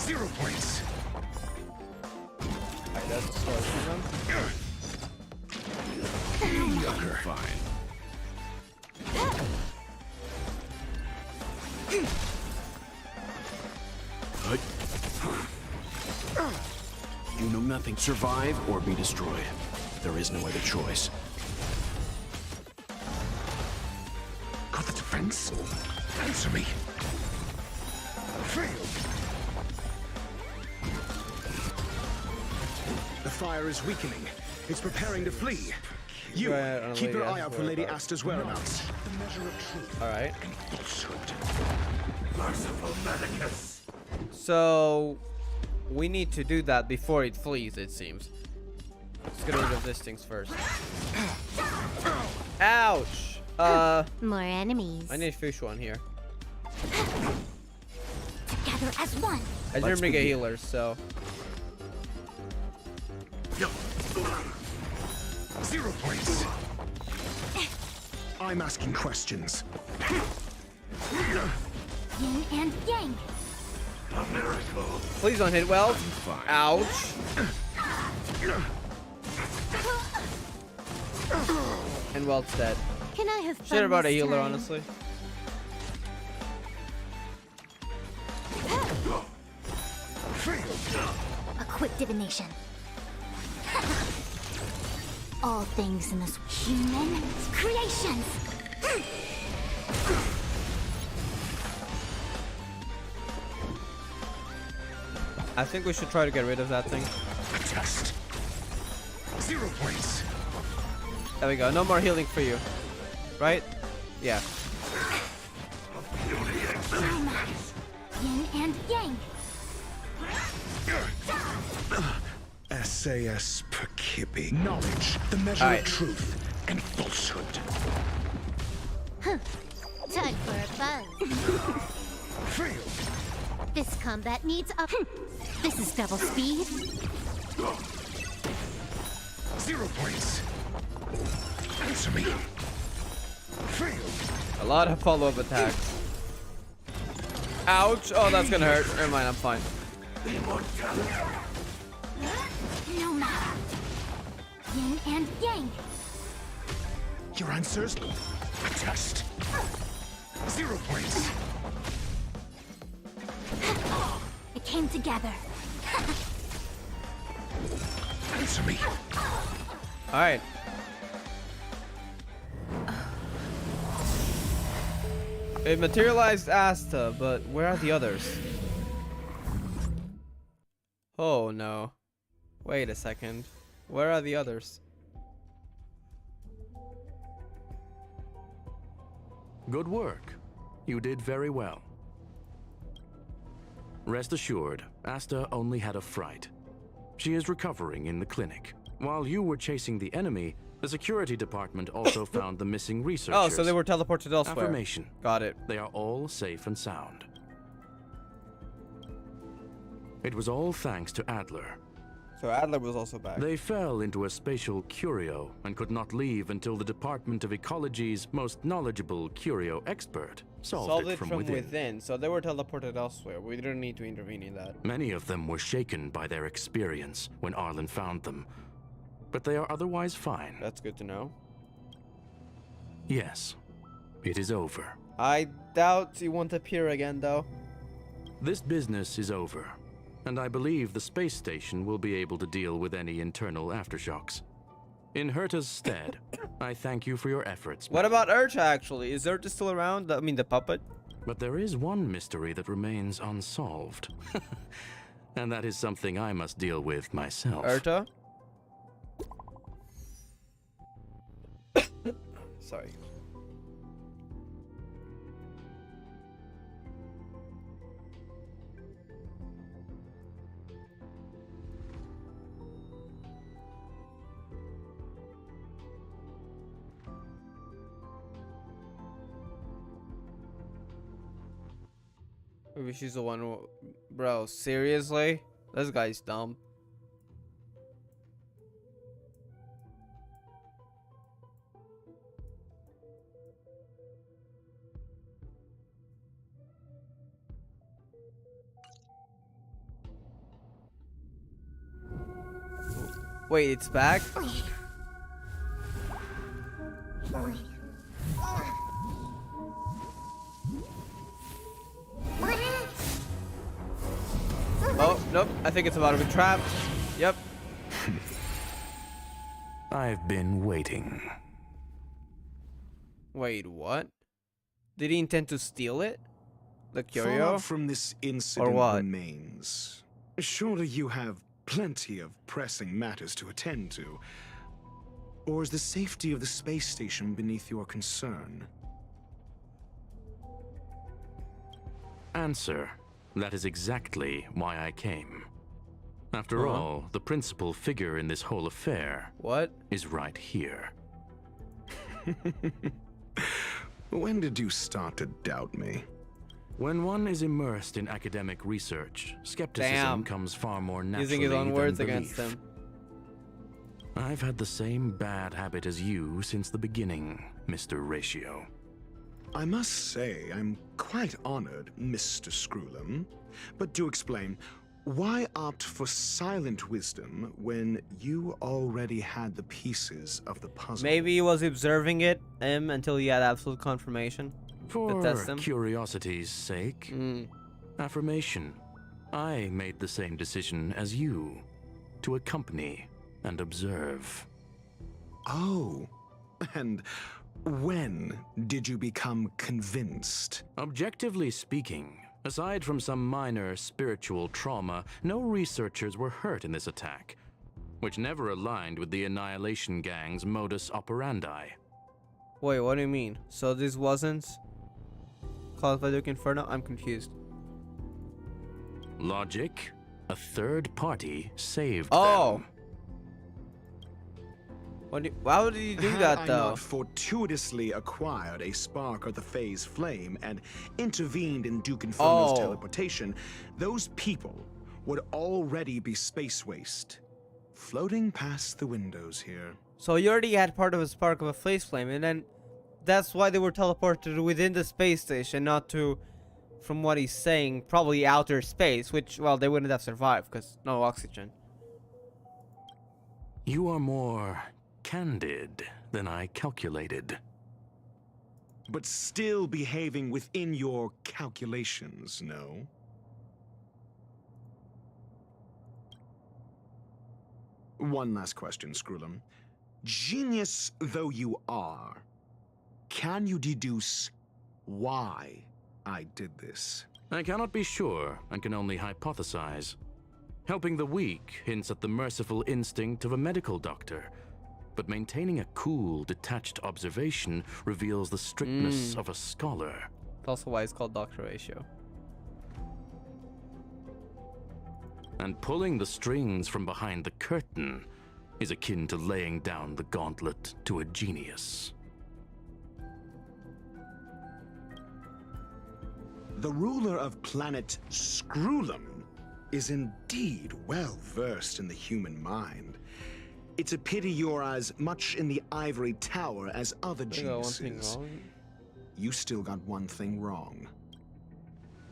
S5: 0 points.
S1: Alright, that's the start for them.
S17: You're fine. You know nothing. Survive or be destroyed. There is no other choice.
S5: Got the defense? Answer me. Failed. The fire is weakening. It's preparing to flee. You, keep your eye out for Lady Asta's whereabouts.
S1: Alright.
S15: Merciful Medicus.
S1: So, we need to do that before it flees, it seems. Let's get rid of these things first. Ouch!
S16: More enemies.
S1: I need a fish one here.
S16: Together as one.
S1: I didn't bring a healer, so.
S5: 0 points. I'm asking questions.
S16: Yin and yang.
S15: A miracle.
S1: Please don't hit well. Ouch. And Welt's dead.
S16: Can I have fun
S1: Shit about a
S16: this
S1: healer,
S16: time?
S1: honestly.
S16: A quick divination. All things in this human creations.
S1: I think we should try to get rid of that thing.
S5: Test. 0 points.
S1: There we go. No more healing for you. Right? Yeah.
S16: Yin and yang.
S5: SAS per Kippy. Knowledge, the measure of truth and falsehood.
S16: Time for a buzz.
S5: Failed.
S16: This combat needs up. This is double speed.
S5: 0 points. Answer me. Failed.
S1: A lot of follow-up attacks. Ouch! Oh, that's gonna hurt. Never mind, I'm fine.
S16: No matter. Yin and yang.
S5: Your answers? A test. 0 points.
S16: It came together.
S5: Answer me.
S1: Alright. It materialized Asta, but where are the others? Oh no. Wait a second. Where are the others?
S4: Good work. You did very well. Rest assured, Asta only had a fright. She is recovering in the clinic. While you were chasing the enemy, the security department also found the missing researchers.
S1: Oh, so they were teleported elsewhere.
S4: Affirmation.
S1: Got it.
S4: They are all safe and sound. It was all thanks to Adler.
S1: So Adler was also back.
S4: They fell into a spatial curio and could not leave until the Department of Ecology's most knowledgeable curio expert solved it from within.
S1: So they were teleported elsewhere. We didn't need to intervene in that.
S4: Many of them were shaken by their experience when Arlen found them, but they are otherwise fine.
S1: That's good to know.
S4: Yes, it is over.
S1: I doubt he won't appear again, though.
S4: This business is over, and I believe the space station will be able to deal with any internal aftershocks. In Herta's stead, I thank you for your efforts.
S1: What about Urta, actually? Is Urta still around? I mean, the puppet?
S4: But there is one mystery that remains unsolved. And that is something I must deal with myself.
S1: Urta? Sorry. Maybe she's the one who... Bro, seriously? This guy's dumb. Wait, it's back? Oh, nope. I think it's about to be trapped. Yep.
S4: I've been waiting.
S1: Wait, what? Did he intend to steal it? The curio?
S5: Fallout from this incident
S1: or what?
S5: remains. Surely you have plenty of pressing matters to attend to. Or is the safety of the space station beneath your concern?
S4: Answer. That is exactly why I came. After all, the principal figure in this whole affair is right here.
S5: When did you start to doubt me?
S4: When one is immersed in academic research, skepticism comes far more naturally
S1: using his own words
S4: than
S1: against
S4: belief.
S1: him.
S4: I've had the same bad habit as you since the beginning, Mr. Ratio.
S5: I must say, I'm quite honored, Mr. Screwlam. But do explain, why opt for silent wisdom when you already had the pieces of the puzzle?
S1: Maybe he was observing him until he had absolute confirmation.
S4: For curiosity's sake. Affirmation. I made the same decision as you, to accompany and observe.
S5: Oh, and when did you become convinced?
S4: Objectively speaking, aside from some minor spiritual trauma, no researchers were hurt in this attack, which never aligned with the Annihilation Gang's modus operandi.
S1: Wait, what do you mean? So this wasn't caused by Duke Inferno? I'm confused.
S4: Logic? A third party saved them.
S1: Why would he do that, though?
S5: Had I not fortuitously acquired a spark of the phase flame and intervened in Duke Inferno's teleportation, those people would already be space waste, floating past the windows here.
S1: So you already had part of a spark of a phase flame, and then that's why they were teleported within the space station, not to, from what he's saying, probably outer space, which, well, they wouldn't have survived, because no oxygen.
S4: You are more candid than I calculated.
S5: But still behaving within your calculations, no? One last question, Screwlam. Genius though you are, can you deduce why I did this?
S4: I cannot be sure and can only hypothesize. Helping the weak hints at the merciful instinct of a medical doctor, but maintaining a cool, detached observation reveals the strictness of a scholar.
S1: That's also why it's called Dr. Ratio.
S4: And pulling the strings from behind the curtain is akin to laying down the gauntlet to a genius.
S5: The ruler of planet Screwlam is indeed well versed in the human mind. It's a pity you're as much in the ivory tower as other geniuses. You still got one thing wrong.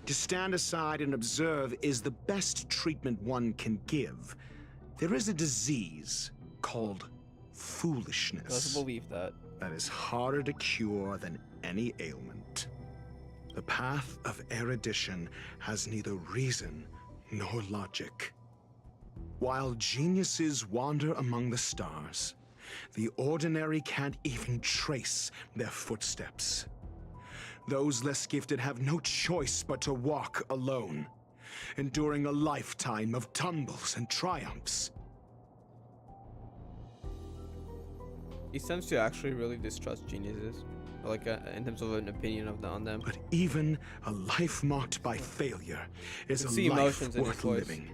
S5: To stand aside and observe is the best treatment one can give. There is a disease called foolishness.
S1: Let's believe that.
S5: That is harder to cure than any ailment. The path of erudition has neither reason nor logic. While geniuses wander among the stars, the ordinary can't even trace their footsteps. Those less gifted have no choice but to walk alone, enduring a lifetime of tumbles and triumphs.
S1: He seems to actually really distrust geniuses, like in terms of an opinion on them.
S5: But even a life marked by failure is a life worth living.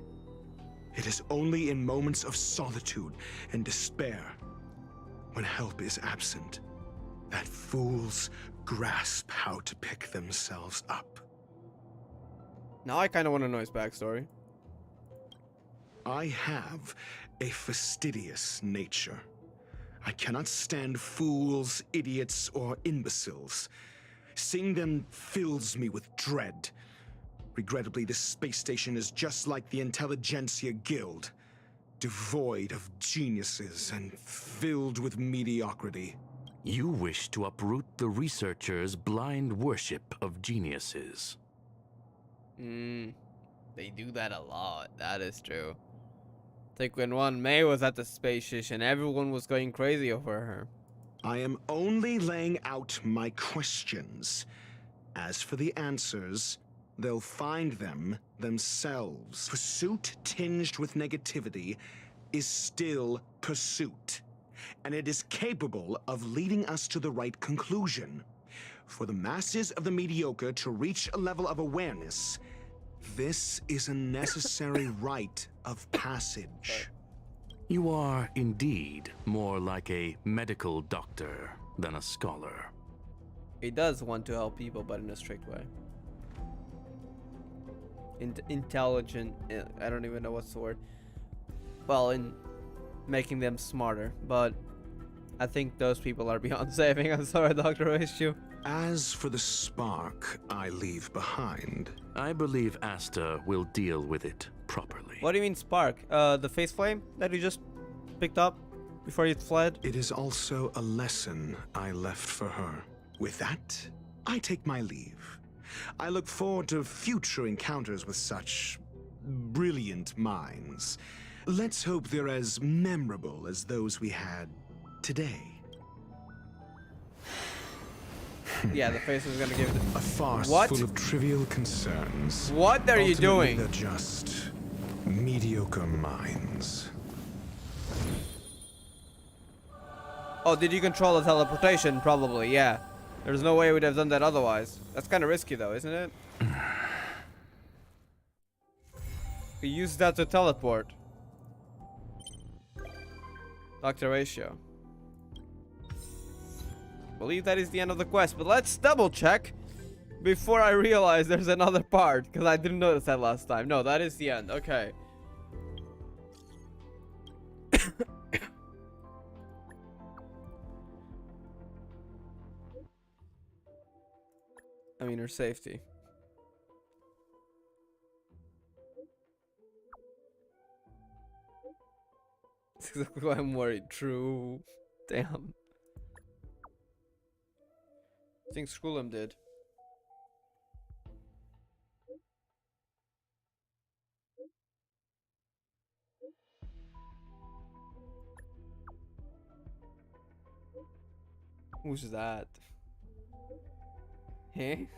S5: It is only in moments of solitude and despair, when help is absent, that fools grasp how to pick themselves up.
S1: Now I kind of want to know his backstory.
S5: I have a fastidious nature. I cannot stand fools, idiots, or imbeciles. Seeing them fills me with dread. Regrettably, this space station is just like the Intelligentsia Guild. devoid of geniuses and filled with mediocrity.
S4: You wish to uproot the researchers' blind worship of geniuses.
S1: They do that a lot. That is true. I think when May was at the space station, everyone was going crazy over her.
S5: I am only laying out my questions. As for the answers, they'll find them themselves. Pursuit tinged with negativity is still pursuit, and it is capable of leading us to the right conclusion. For the masses of the mediocre to reach a level of awareness, this is a necessary rite of passage.
S4: You are indeed more like a medical doctor than a scholar.
S1: He does want to help people, but in a strict way. Intelligent, I don't even know what's the word. Well, in making them smarter, but I think those people are beyond saving. I'm sorry, Dr. Issue.
S5: As for the spark I leave behind,
S4: I believe Asta will deal with it properly.
S1: What do you mean spark? The face flame that you just picked up before you fled?
S5: It is also a lesson I left for her. With that, I take my leave. I look forward to future encounters with such brilliant minds. Let's hope they're as memorable as those we had today.
S1: Yeah, the face is gonna give it
S5: a farce full of trivial concerns.
S1: What are you doing?
S5: They're just mediocre minds.
S1: Oh, did you control the teleportation? Probably, yeah. There's no way we'd have done that otherwise. That's kind of risky though, isn't it? We used that to teleport. Dr. Ratio. I believe that is the end of the quest, but let's double check before I realize there's another part, because I didn't notice that last time. No, that is the end. Okay. I mean, her safety. That's exactly why I'm worried. True. Damn. I think Scrollum did. Who's that? Hey?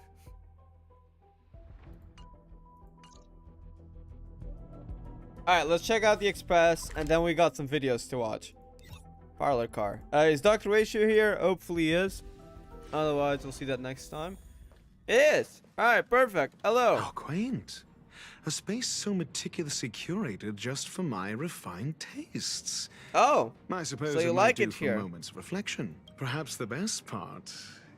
S1: Alright, let's check out the express, and then we got some videos to watch. Parlor car. Is Dr. Ratio here? Hopefully he is. Otherwise, we'll see that next time. It is! Alright, perfect. Hello.
S5: How quaint. A space so meticulously curated just for my refined tastes.
S1: Oh,
S5: I suppose
S1: so you
S5: it
S1: like
S5: might
S1: it
S5: do for
S1: here.
S5: moments of reflection. Perhaps the best part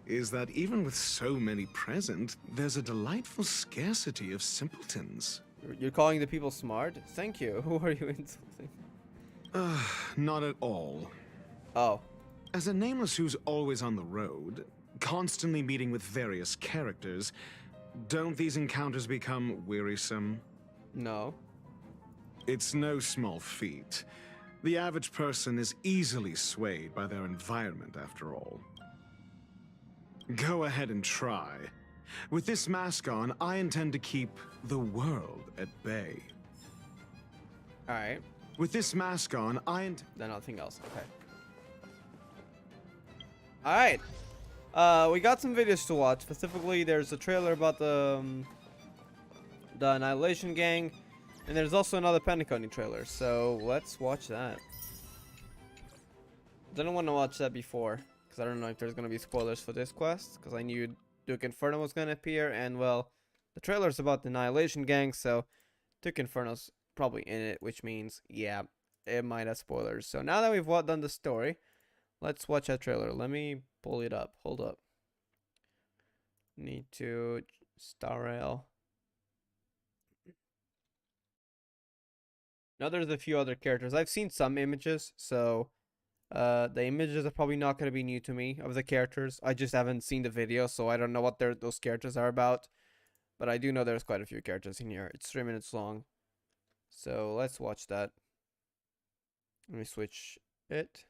S5: is that even with so many present, there's a delightful scarcity of simpletons.
S1: You're calling the people smart? Thank you. Who are you insulting?
S5: Not at all.
S1: Oh.
S5: As a nameless who's always on the road, constantly meeting with various characters, don't these encounters become wearisome?
S1: No.
S5: It's no small feat. The average person is easily swayed by their environment, after all. Go ahead and try. With this mask on, I intend to keep the world at bay.
S1: Alright.
S5: With this mask on,
S1: Then nothing else. Okay. Alright. We got some videos to watch. Specifically, there's a trailer about the Annihilation Gang. And there's also another Penacony trailer. So, let's watch that. Didn't want to watch that before. Because I don't know if there's going to be spoilers for this quest. Because I knew Duke Inferno was going to appear. And, well, the trailer's about the Annihilation Gang. So, Duke Inferno's probably in it. Which means, yeah, it might have spoilers. So, now that we've done the story, let's watch that trailer. Let me pull it up. Hold up. Need to star rail. Now there's a few other characters. I've seen some images, so the images are probably not going to be new to me of the characters. I just haven't seen the video, so I don't know what those characters are about. But I do know there's quite a few characters in here. It's 3 minutes long. So let's watch that. Let me switch it.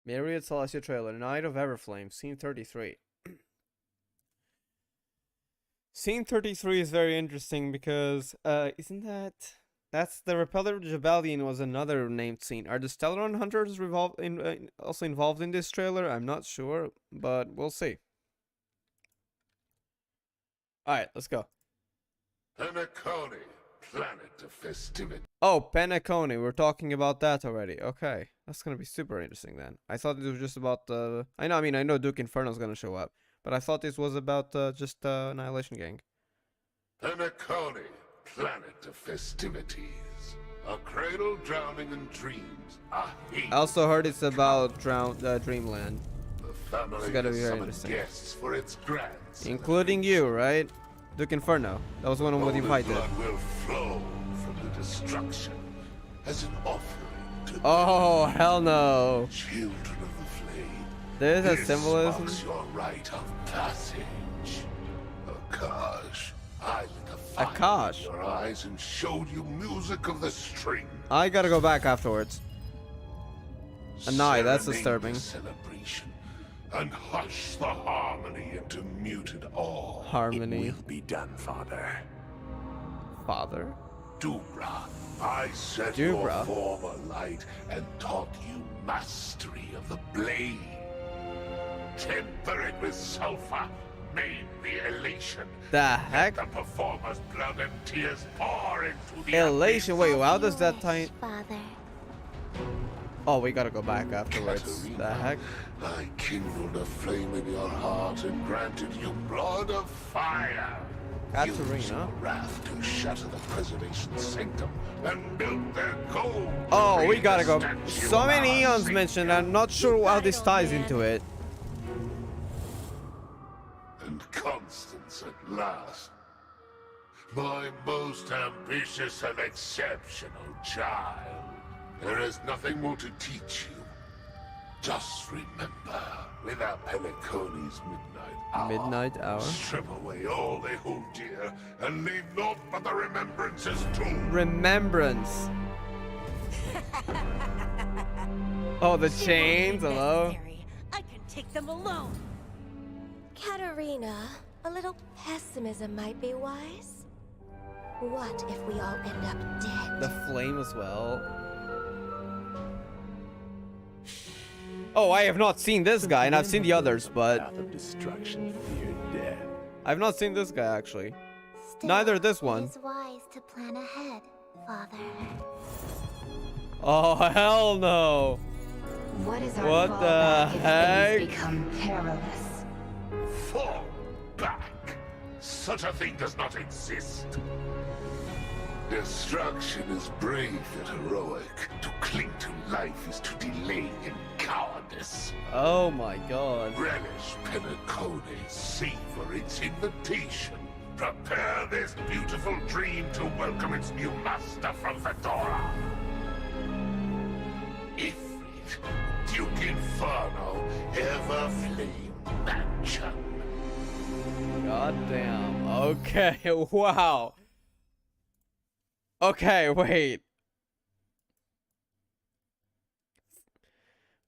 S1: Myriad Celestia trailer, Night of Everflame, scene 33. Scene 33 is very interesting because, isn't that's the Repeller Rebellion was another named scene. Are the Stellaron Hunters also involved in this trailer? I'm not sure, but we'll see. Alright, let's go.
S15: Penacony, planet of festivity.
S1: Oh, Penacony, we're talking about that already. Okay, that's gonna be super interesting then. I thought it was just about I know Duke Inferno's gonna show up, but I thought this was about just Annihilation Gang.
S15: Penacony, planet of festivities. A cradle drowning in dreams. I
S1: also heard it's about Dreamland.
S15: The family
S1: it's gotta be very
S15: interesting. Guests for its grants,
S1: including you, right? Duke Inferno. That was one of what you invited.
S15: Blood will flow from the destruction as an offering to
S1: oh, hell no.
S15: Children of the flame.
S1: There's a symbolism.
S15: Marks your rite of passage. Akash, I lit a fire in your eyes and showed you music of the string.
S1: I gotta go back afterwards. Anai, that's disturbing.
S15: Celebration and hush the harmony into muted awe.
S1: Harmony.
S15: It will be done, Father.
S1: Father?
S15: Dubra, I set your form alight and taught you mastery of the blade. Temper it with sulfur, made the elation.
S1: The heck?
S15: Let the performer's blood and tears pour into the
S1: elation. Wait, how does that tie?
S16: Father.
S1: Oh, we gotta go back afterwards.
S15: Katerina,
S1: the heck?
S15: I kindled a flame in your heart and granted you blood of fire.
S1: Katerina?
S15: Use your wrath to shatter the preservation sanctum and build their gold.
S1: Oh, we gotta go. So many eons mentioned. I'm not sure how this ties into it.
S15: And Constance at last. My most ambitious and exceptional child. There is nothing more to teach you. Just remember, without Penacony's midnight hour, strip away all they hold dear, and leave naught but the remembrances too.
S1: Remembrance. Oh, the chains, hello?
S7: I can take them alone.
S18: Katerina, a little pessimism might be wise. What if we all end up dead?
S1: The flame as well. Oh, I have not seen this guy, and I've seen the others, but I've not seen this guy actually.
S16: Still,
S1: neither this one.
S16: It is wise to plan ahead, Father.
S1: Oh hell no!
S2: What is our
S1: what the heck?
S2: If things become perilous?
S15: Fall back. Such a thing does not exist. Destruction is brave and heroic. To cling to life is to delay in cowardice.
S1: Oh my god.
S15: Relish Penacony, savor its invitation. Prepare this beautiful dream to welcome its new master from Fedora. Ifrit, Duke Inferno, Everflame Mansion.
S1: God damn. Okay, wow. Okay, wait.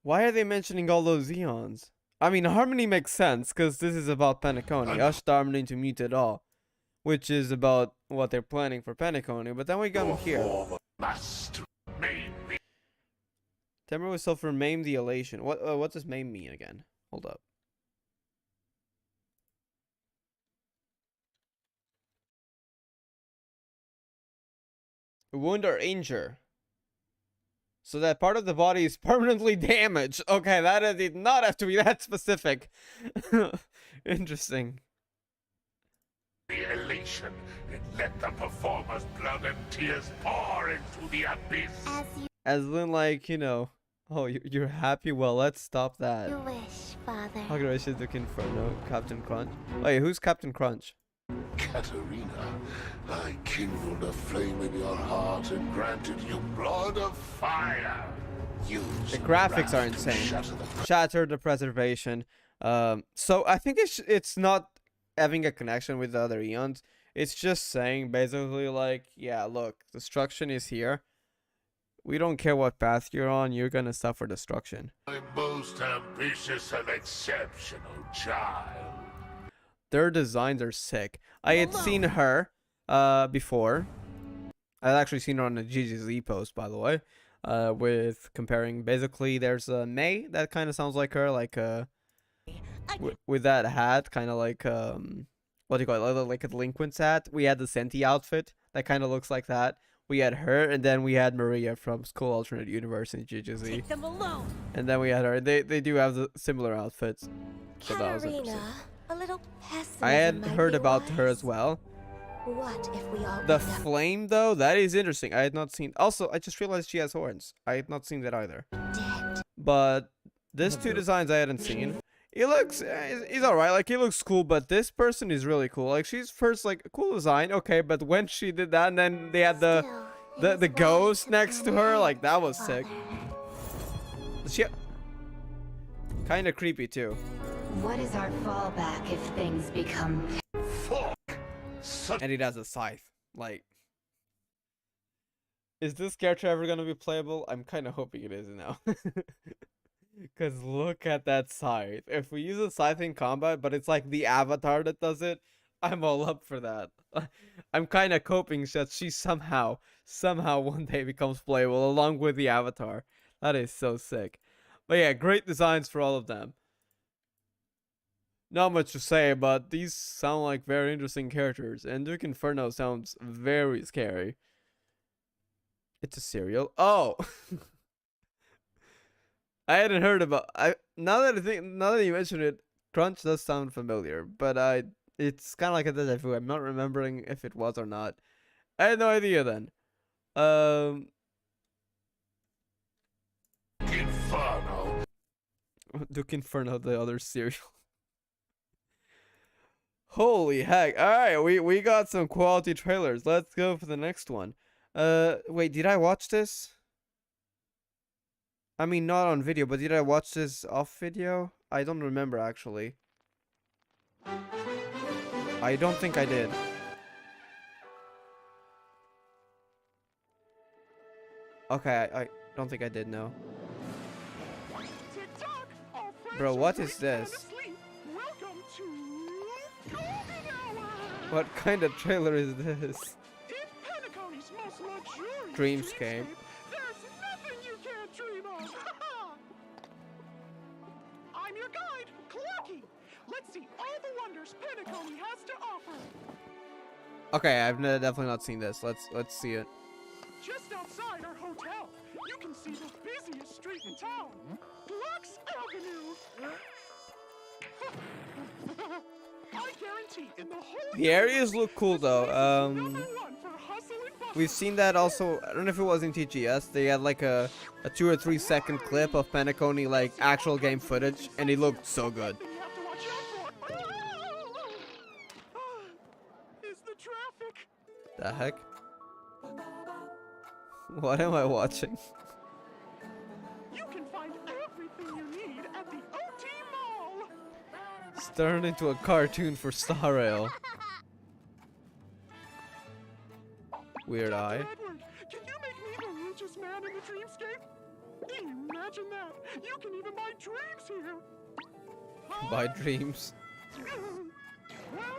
S1: Why are they mentioning all those eons? I mean, Harmony makes sense, because this is about Penacony. Ushed Harmony into Muted All. Which is about what they're planning for Penacony. But then we come here. Temper with Sulfur, maim the elation. What does maim mean again? Hold up. Wound or injure. So that part of the body is permanently damaged. Okay, that did not have to be that specific. Interesting.
S15: The elation, and let the performer's blood and tears pour into the abyss.
S16: As
S1: in, like, you know, oh, you're happy? Well, let's stop that.
S16: you wish, Father.
S1: How can I say the Inferno? Captain Crunch? Wait, who's Captain Crunch?
S15: Katerina, I kindled a flame in your heart and granted you blood of fire. Use
S1: the graphics are insane. Shatter the preservation. So I think it's not having a connection with the other eons. It's just saying basically like, yeah, look, destruction is here. We don't care what path you're on, you're gonna suffer destruction.
S15: My most ambitious and exceptional child.
S1: Their designs are sick. I had seen her before. I'd actually seen her on the GGZ post, by the way. With comparing, basically there's a May that kind of sounds like her, like with that hat, kind of like what do you call it, like a delinquent's hat. We had the Senti outfit that kind of looks like that. We had her, and then we had Maria from School Alternate Universe in GGZ.
S18: Take them alone.
S1: And then we had her. They do have the similar outfits. So that was interesting.
S18: A little pessimism
S1: I had
S18: might
S1: heard
S18: be
S1: about
S18: wise.
S1: her as well.
S18: What if we all
S1: The
S18: end up
S1: flame, though, that is interesting. I had not seen. Also, I just realized she has horns. I had not seen that either.
S18: dead?
S1: But these two designs I hadn't seen. He looks, he's alright. Like, he looks cool, but this person is really cool. Like, she's first, like, cool design, okay, but when she did that, and then they had the ghost next to her, like, that was sick. She kind of creepy, too.
S2: What is our fallback if things become...
S1: And he has a scythe. Like, is this character ever gonna be playable? I'm kind of hoping it is now. Because look at that scythe. If we use a scythe in combat, but it's like the avatar that does it, I'm all up for that. I'm kind of hoping that she somehow one day becomes playable along with the avatar. That is so sick. But yeah, great designs for all of them. Not much to say, but these sound like very interesting characters. And Duke Inferno sounds very scary. It's a cereal. Oh! I hadn't heard about. Now that you mention it, Crunch does sound familiar, but it's kind of like a deja vu. I'm not remembering if it was or not. I had no idea then.
S15: Inferno.
S1: Duke Inferno, the other cereal. Holy heck! All right, we got some quality trailers. Let's go for the next one. Wait, did I watch this? I mean, not on video, but did I watch this off video? I don't remember, actually. I don't think I did. Okay, I don't think I did, no. Bro, what is this? What kind of trailer is this? Dreamscape.
S19: I'm your guide, Clocky. Let's see all the wonders Penacony has to offer.
S1: Okay, I've definitely not seen this. Let's see it.
S19: Just outside our hotel, you can see the busiest street in town, Lux Avenue. I guarantee in the whole
S1: The areas look cool though. We've seen that also. I don't know if it was in TGS. They had like a 2 or 3 second clip of Penacony, like actual game footage, and it looked so good. The heck? What am I watching?
S19: You can find everything you need at the OT Mall.
S1: It's turned into a cartoon for Star Rail. Weird Eye.
S19: Edward, can you make me the richest man in the dreamscape? Imagine that. You can even buy dreams here.
S1: By dreams.
S19: Well,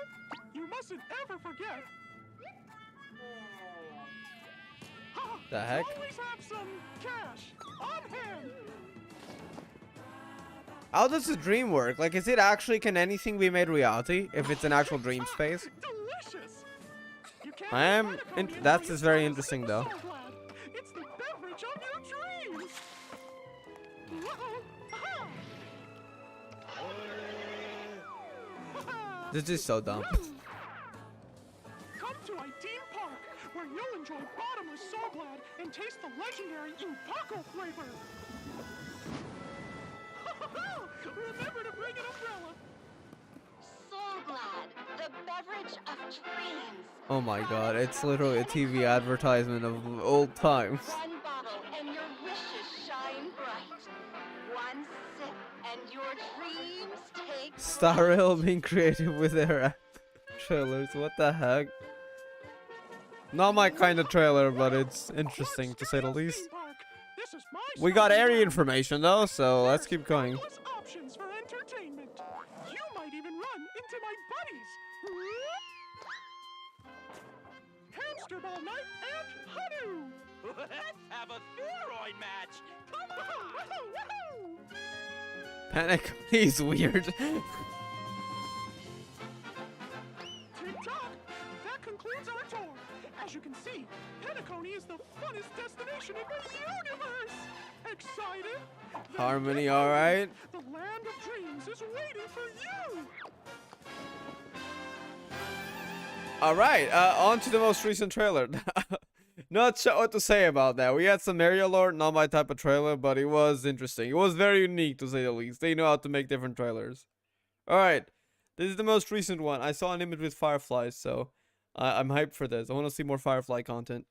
S19: you mustn't ever forget.
S1: The heck?
S19: Always have some cash on hand.
S1: How does the dream work? Like, is it actually, can anything be made reality if it's an actual dream space?
S19: Delicious.
S1: I am. That's just very interesting, though.
S19: It's the beverage of your dreams.
S1: This is so dumb.
S19: Come to Ideal Park, where you'll enjoy bottomless Soulglad and taste the legendary Upako flavor. Remember to bring an umbrella.
S2: Soulglad, the beverage of dreams.
S1: Oh my god, it's literally a TV advertisement of old times.
S2: One bottle and your wishes shine bright. One sip and your dreams take
S1: Star Rail being creative with their trailers. What the heck? Not my kind of trailer, but it's interesting to say the least. We got area information though, so let's keep going.
S19: Options for entertainment. You might even run into my buddies. Hamster ball night and Hanu.
S20: Let's have a steroid match. Come on.
S1: Panic. He's weird.
S19: Tick-tock. That concludes our tour. As you can see, Penacony is the funnest destination in the universe. Excited?
S1: Harmony, all right.
S19: The land of dreams is waiting for you.
S1: All right, on to the most recent trailer. Not sure what to say about that. We had some Mario lore, not my type of trailer, but it was interesting. It was very unique, to say the least. They know how to make different trailers. All right, this is the most recent one. I saw an image with fireflies, so I'm hyped for this. I want to see more Firefly content.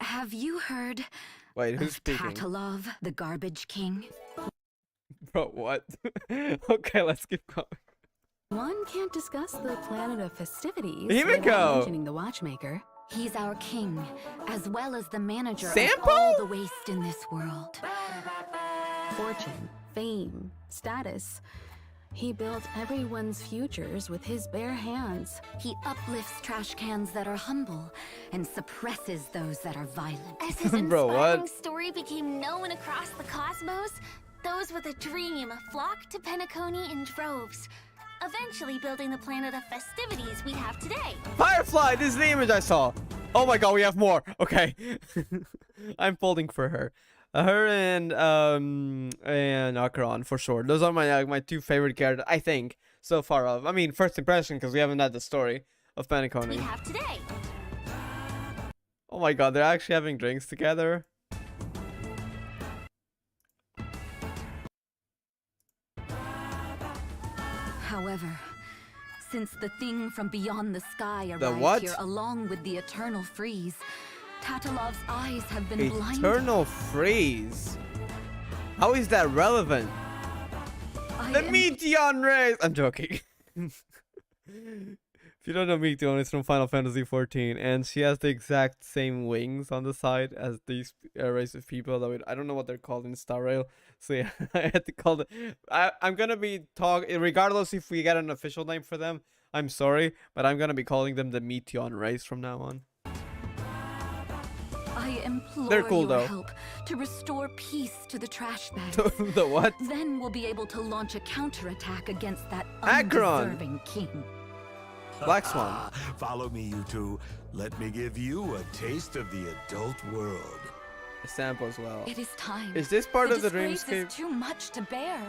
S21: Have you heard
S1: Wait, who's
S21: of
S1: speaking?
S21: Tatalov, the Garbage King?
S1: Bro, what? Okay, let's keep going.
S22: One can't discuss the planet of festivities
S1: Here we
S22: without
S1: go.
S22: mentioning the Watchmaker.
S21: He's our king, as well as the manager
S1: Sample?
S21: of all the waste in this world.
S22: Fortune, fame, status. He built everyone's futures with his bare hands.
S21: He uplifts trash cans that are humble and suppresses those that are violent.
S16: As his
S1: Bro,
S16: inspiring
S1: what?
S16: story became known across the cosmos, those with a dream flocked to Penacony in droves, eventually building the planet of festivities we have today.
S1: Firefly, this is the image I saw. Oh my god, we have more. Okay. I'm folding for her. Her and Acheron for sure. Those are my two favorite characters, I think, so far of. I mean, first impression, because we haven't had the story of Penacony.
S16: We have today.
S1: Oh my god, they're actually having drinks together.
S21: However, since the thing from beyond the sky
S1: The
S21: arrived
S1: what?
S21: here along with the eternal freeze, Tatalov's eyes have been blinded.
S1: Eternal freeze? How is that relevant? The Meteon race! I'm joking. If you don't know Meteon, it's from Final Fantasy XIV, and she has the exact same wings on the side as these race of people. I don't know what they're called in Star Rail, so yeah, I had to call it. I'm gonna be regardless if we get an official name for them. I'm sorry, but I'm gonna be calling them the Meteon race from now on.
S21: I implore
S1: They're cool,
S21: your
S1: though.
S21: help to restore peace to the trash bags.
S1: The what?
S21: Then we'll be able to launch a counterattack against that
S1: Acheron.
S21: undeserving king.
S1: Black Swan.
S23: Follow me, you two. Let me give you a taste of the adult world.
S1: A sample as well.
S21: It is time.
S1: Is this part of the
S21: disgrace
S1: dreamscape?
S21: is too much to bear.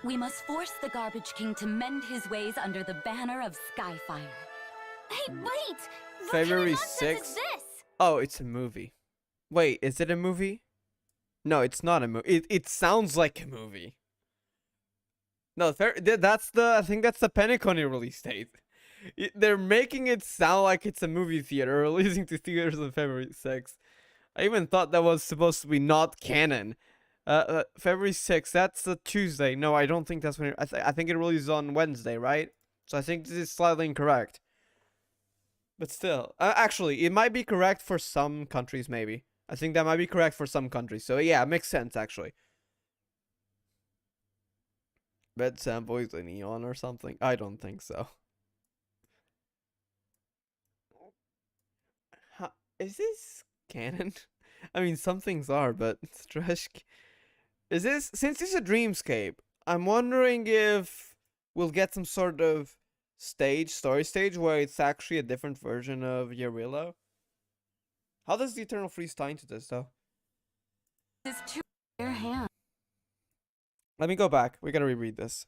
S21: We must force the Garbage King to mend his ways under the banner of Skyfire.
S16: Hey, wait!
S1: February
S16: What kind of nonsense
S1: 6th?
S16: is this?
S1: Oh, it's a movie. Wait, is it a movie? No, it's not a movie. It sounds like a movie. No, that's I think that's the Penacony release date. They're making it sound like it's a movie theater, releasing to theaters on February 6th. I even thought that was supposed to be not canon. February 6th, that's a Tuesday. No, I don't think that's when I think it releases on Wednesday, right? So I think this is slightly incorrect. But still, actually, it might be correct for some countries, maybe. I think that might be correct for some countries. So yeah, it makes sense, actually. Red sample is a neon or something? I don't think so. Is this canon? I mean, some things are, but it's trash. Is this, since it's a dreamscape, I'm wondering if we'll get some sort of story stage where it's actually a different version of Yarillo. How does the Eternal Freeze tie into this, though?
S22: His two bare hands.
S1: Let me go back. We gotta reread this.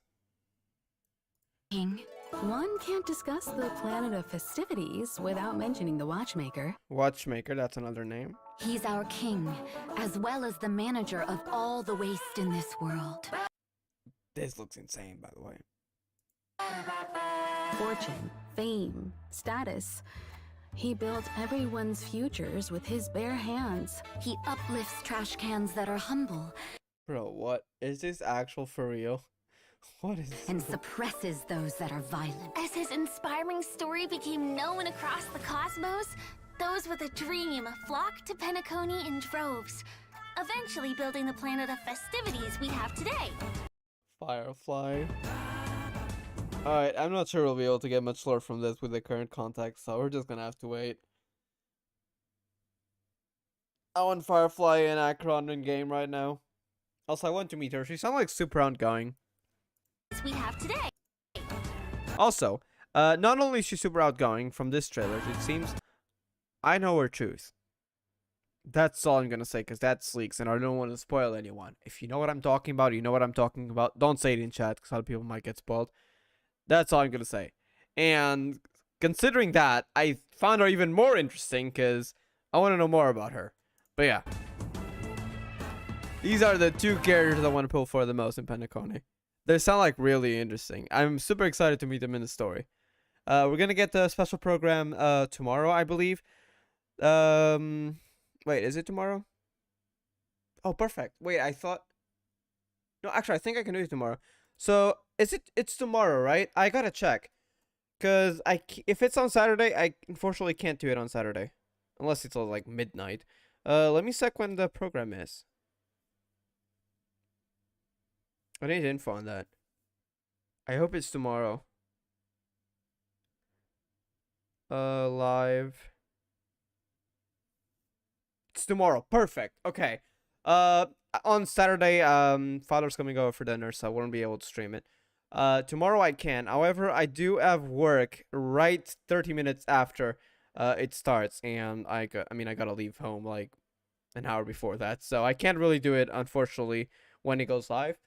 S22: King. One can't discuss the planet of festivities without mentioning the Watchmaker.
S1: Watchmaker, that's another name.
S21: He's our king, as well as the manager of all the waste in this world.
S1: This looks insane, by the way.
S22: Fortune, fame, status. He built everyone's futures with his bare hands.
S21: He uplifts trash cans that are humble.
S1: Bro, what? Is this actual for real? What is
S21: and suppresses those that are violent.
S16: As his inspiring story became known across the cosmos, those with a dream flocked to Penacony in droves, eventually building the planet of festivities we have today.
S1: Firefly. Alright, I'm not sure we'll be able to get much lore from this with the current context, so we're just gonna have to wait. I want Firefly and Akron in game right now. Also, I want to meet her. She sounds like super outgoing.
S16: We have today.
S1: Also, not only is she super outgoing from this trailer, it seems I know her truth. That's all I'm gonna say, because that's leaks, and I don't want to spoil anyone. If you know what I'm talking about, you know what I'm talking about. Don't say it in chat, because other people might get spoiled. That's all I'm gonna say. And considering that, I found her even more interesting, because I want to know more about her. But yeah. These are the two characters I want to pull for the most in Penacony. They sound like really interesting. I'm super excited to meet them in the story. We're gonna get the special program tomorrow, I believe. Wait, is it tomorrow? Oh, perfect. Wait, I thought... No, actually, I think I can do it tomorrow. So, it's tomorrow, right? I gotta check. Because if it's on Saturday, I unfortunately can't do it on Saturday. Unless it's like midnight. Let me check when the program is. I need info on that. I hope it's tomorrow. Live. It's tomorrow. Perfect. Okay. On Saturday, Father's coming over for dinner, so I won't be able to stream it. Tomorrow I can. However, I do have work right 30 minutes after it starts, and I gotta leave home like an hour before that, so I can't really do it, unfortunately, when it goes live.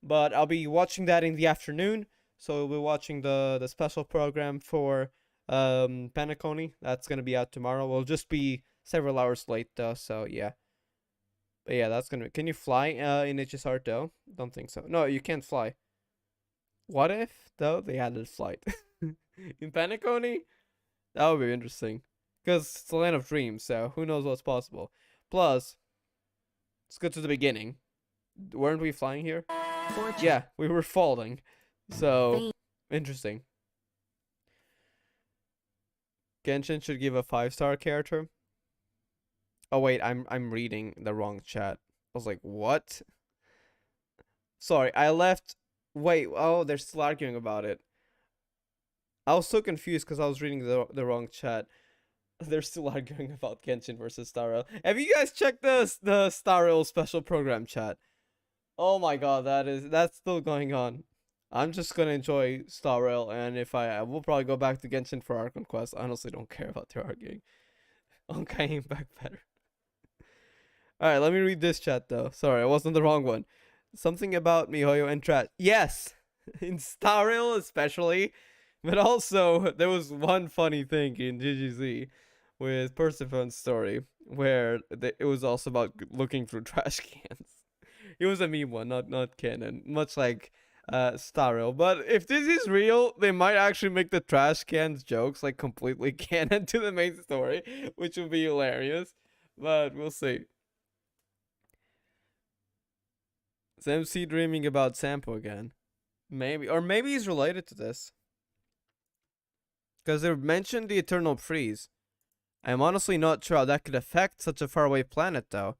S1: But I'll be watching that in the afternoon, so we'll be watching the special program for Penacony. That's gonna be out tomorrow. We'll just be several hours late though, so yeah. But yeah, that's gonna be... Can you fly in HSR though? Don't think so. No, you can't fly. What if though they added flight in Penacony? That would be interesting, because it's the land of dreams, so who knows what's possible. Plus, let's go to the beginning. Weren't we flying here? Yeah, we were falling. So interesting. Genshin should give a 5-star character. Oh wait, I'm reading the wrong chat. I was like, what? Sorry, I left. Wait, oh, they're still arguing about it. I was so confused because I was reading the wrong chat. They're still arguing about Genshin versus Star Rail. Have you guys checked the Star Rail special program chat? Oh my god, that's still going on. I'm just gonna enjoy Star Rail, and if I will probably go back to Genshin for Archon Quest. I honestly don't care about their arguing. Honkai Impact better. Alright, let me read this chat though. Sorry, I wasn't the wrong one. Something about MiHoYo and trash. Yes! In Star Rail especially. But also, there was one funny thing in GGZ with Persephone's story, where it was also about looking through trash cans. It was a meme one, not canon, much like Star Rail. But if this is real, they might actually make the trash cans jokes like completely canon to the main story, which would be hilarious. But we'll see. Is MC dreaming about Sampo again? Maybe, or maybe he's related to this. Because they mentioned the eternal freeze. I'm honestly not sure how that could affect such a faraway planet, though.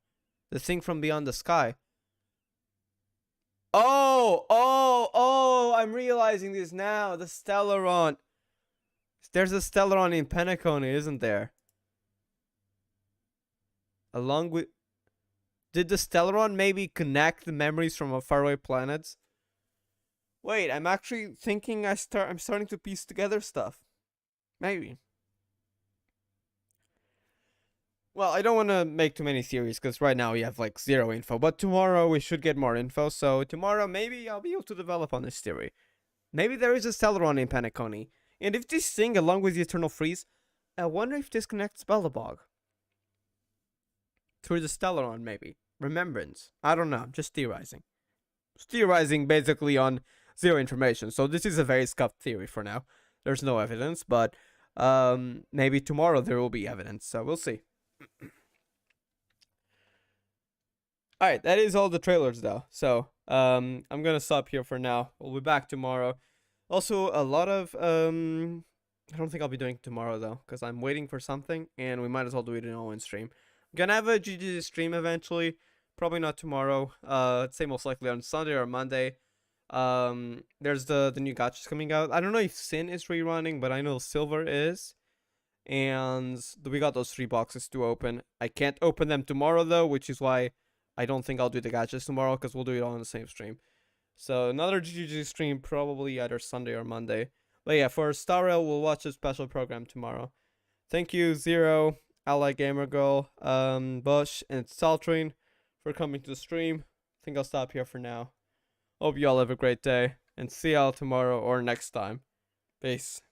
S1: The thing from beyond the sky. Oh, I'm realizing this now. The Stellaron. There's a Stellaron in Penacony, isn't there? Along with... Did the Stellaron maybe connect the memories from faraway planets? Wait, I'm actually thinking I'm starting to piece together stuff. Maybe. Well, I don't want to make too many theories, because right now we have like 0 info. But tomorrow we should get more info. So tomorrow maybe I'll be able to develop on this theory. Maybe there is a Stellaron in Penacony. And if this thing, along with the Eternal Freeze, I wonder if this connects Belobog. Through the Stellaron, maybe. Remembrance. I don't know. Just theorizing. Just theorizing basically on 0 information. So this is a very scuffed theory for now. There's no evidence, but maybe tomorrow there will be evidence. So we'll see. Alright, that is all the trailers though. So I'm gonna stop here for now. We'll be back tomorrow. Also, a lot of I don't think I'll be doing it tomorrow though, because I'm waiting for something, and we might as well do it in Owen stream. I'm gonna have a GG stream eventually, Probably not tomorrow. I'd say most likely on Sunday or Monday. There's the new gachas coming out. I don't know if Sin is rerunning, but I know Silver is. And we got those 3 boxes to open. I can't open them tomorrow though, which is why I don't think I'll do the gachas tomorrow, because we'll do it all on the same stream. So another GG stream probably either Sunday or Monday. But yeah, for Star Rail, we'll watch a special program tomorrow. Thank you, Zero, Ally Gamer Girl, Bush, and Saltrain for coming to the stream. I think I'll stop here for now. Hope you all have a great day, and see y'all tomorrow or next time. Peace.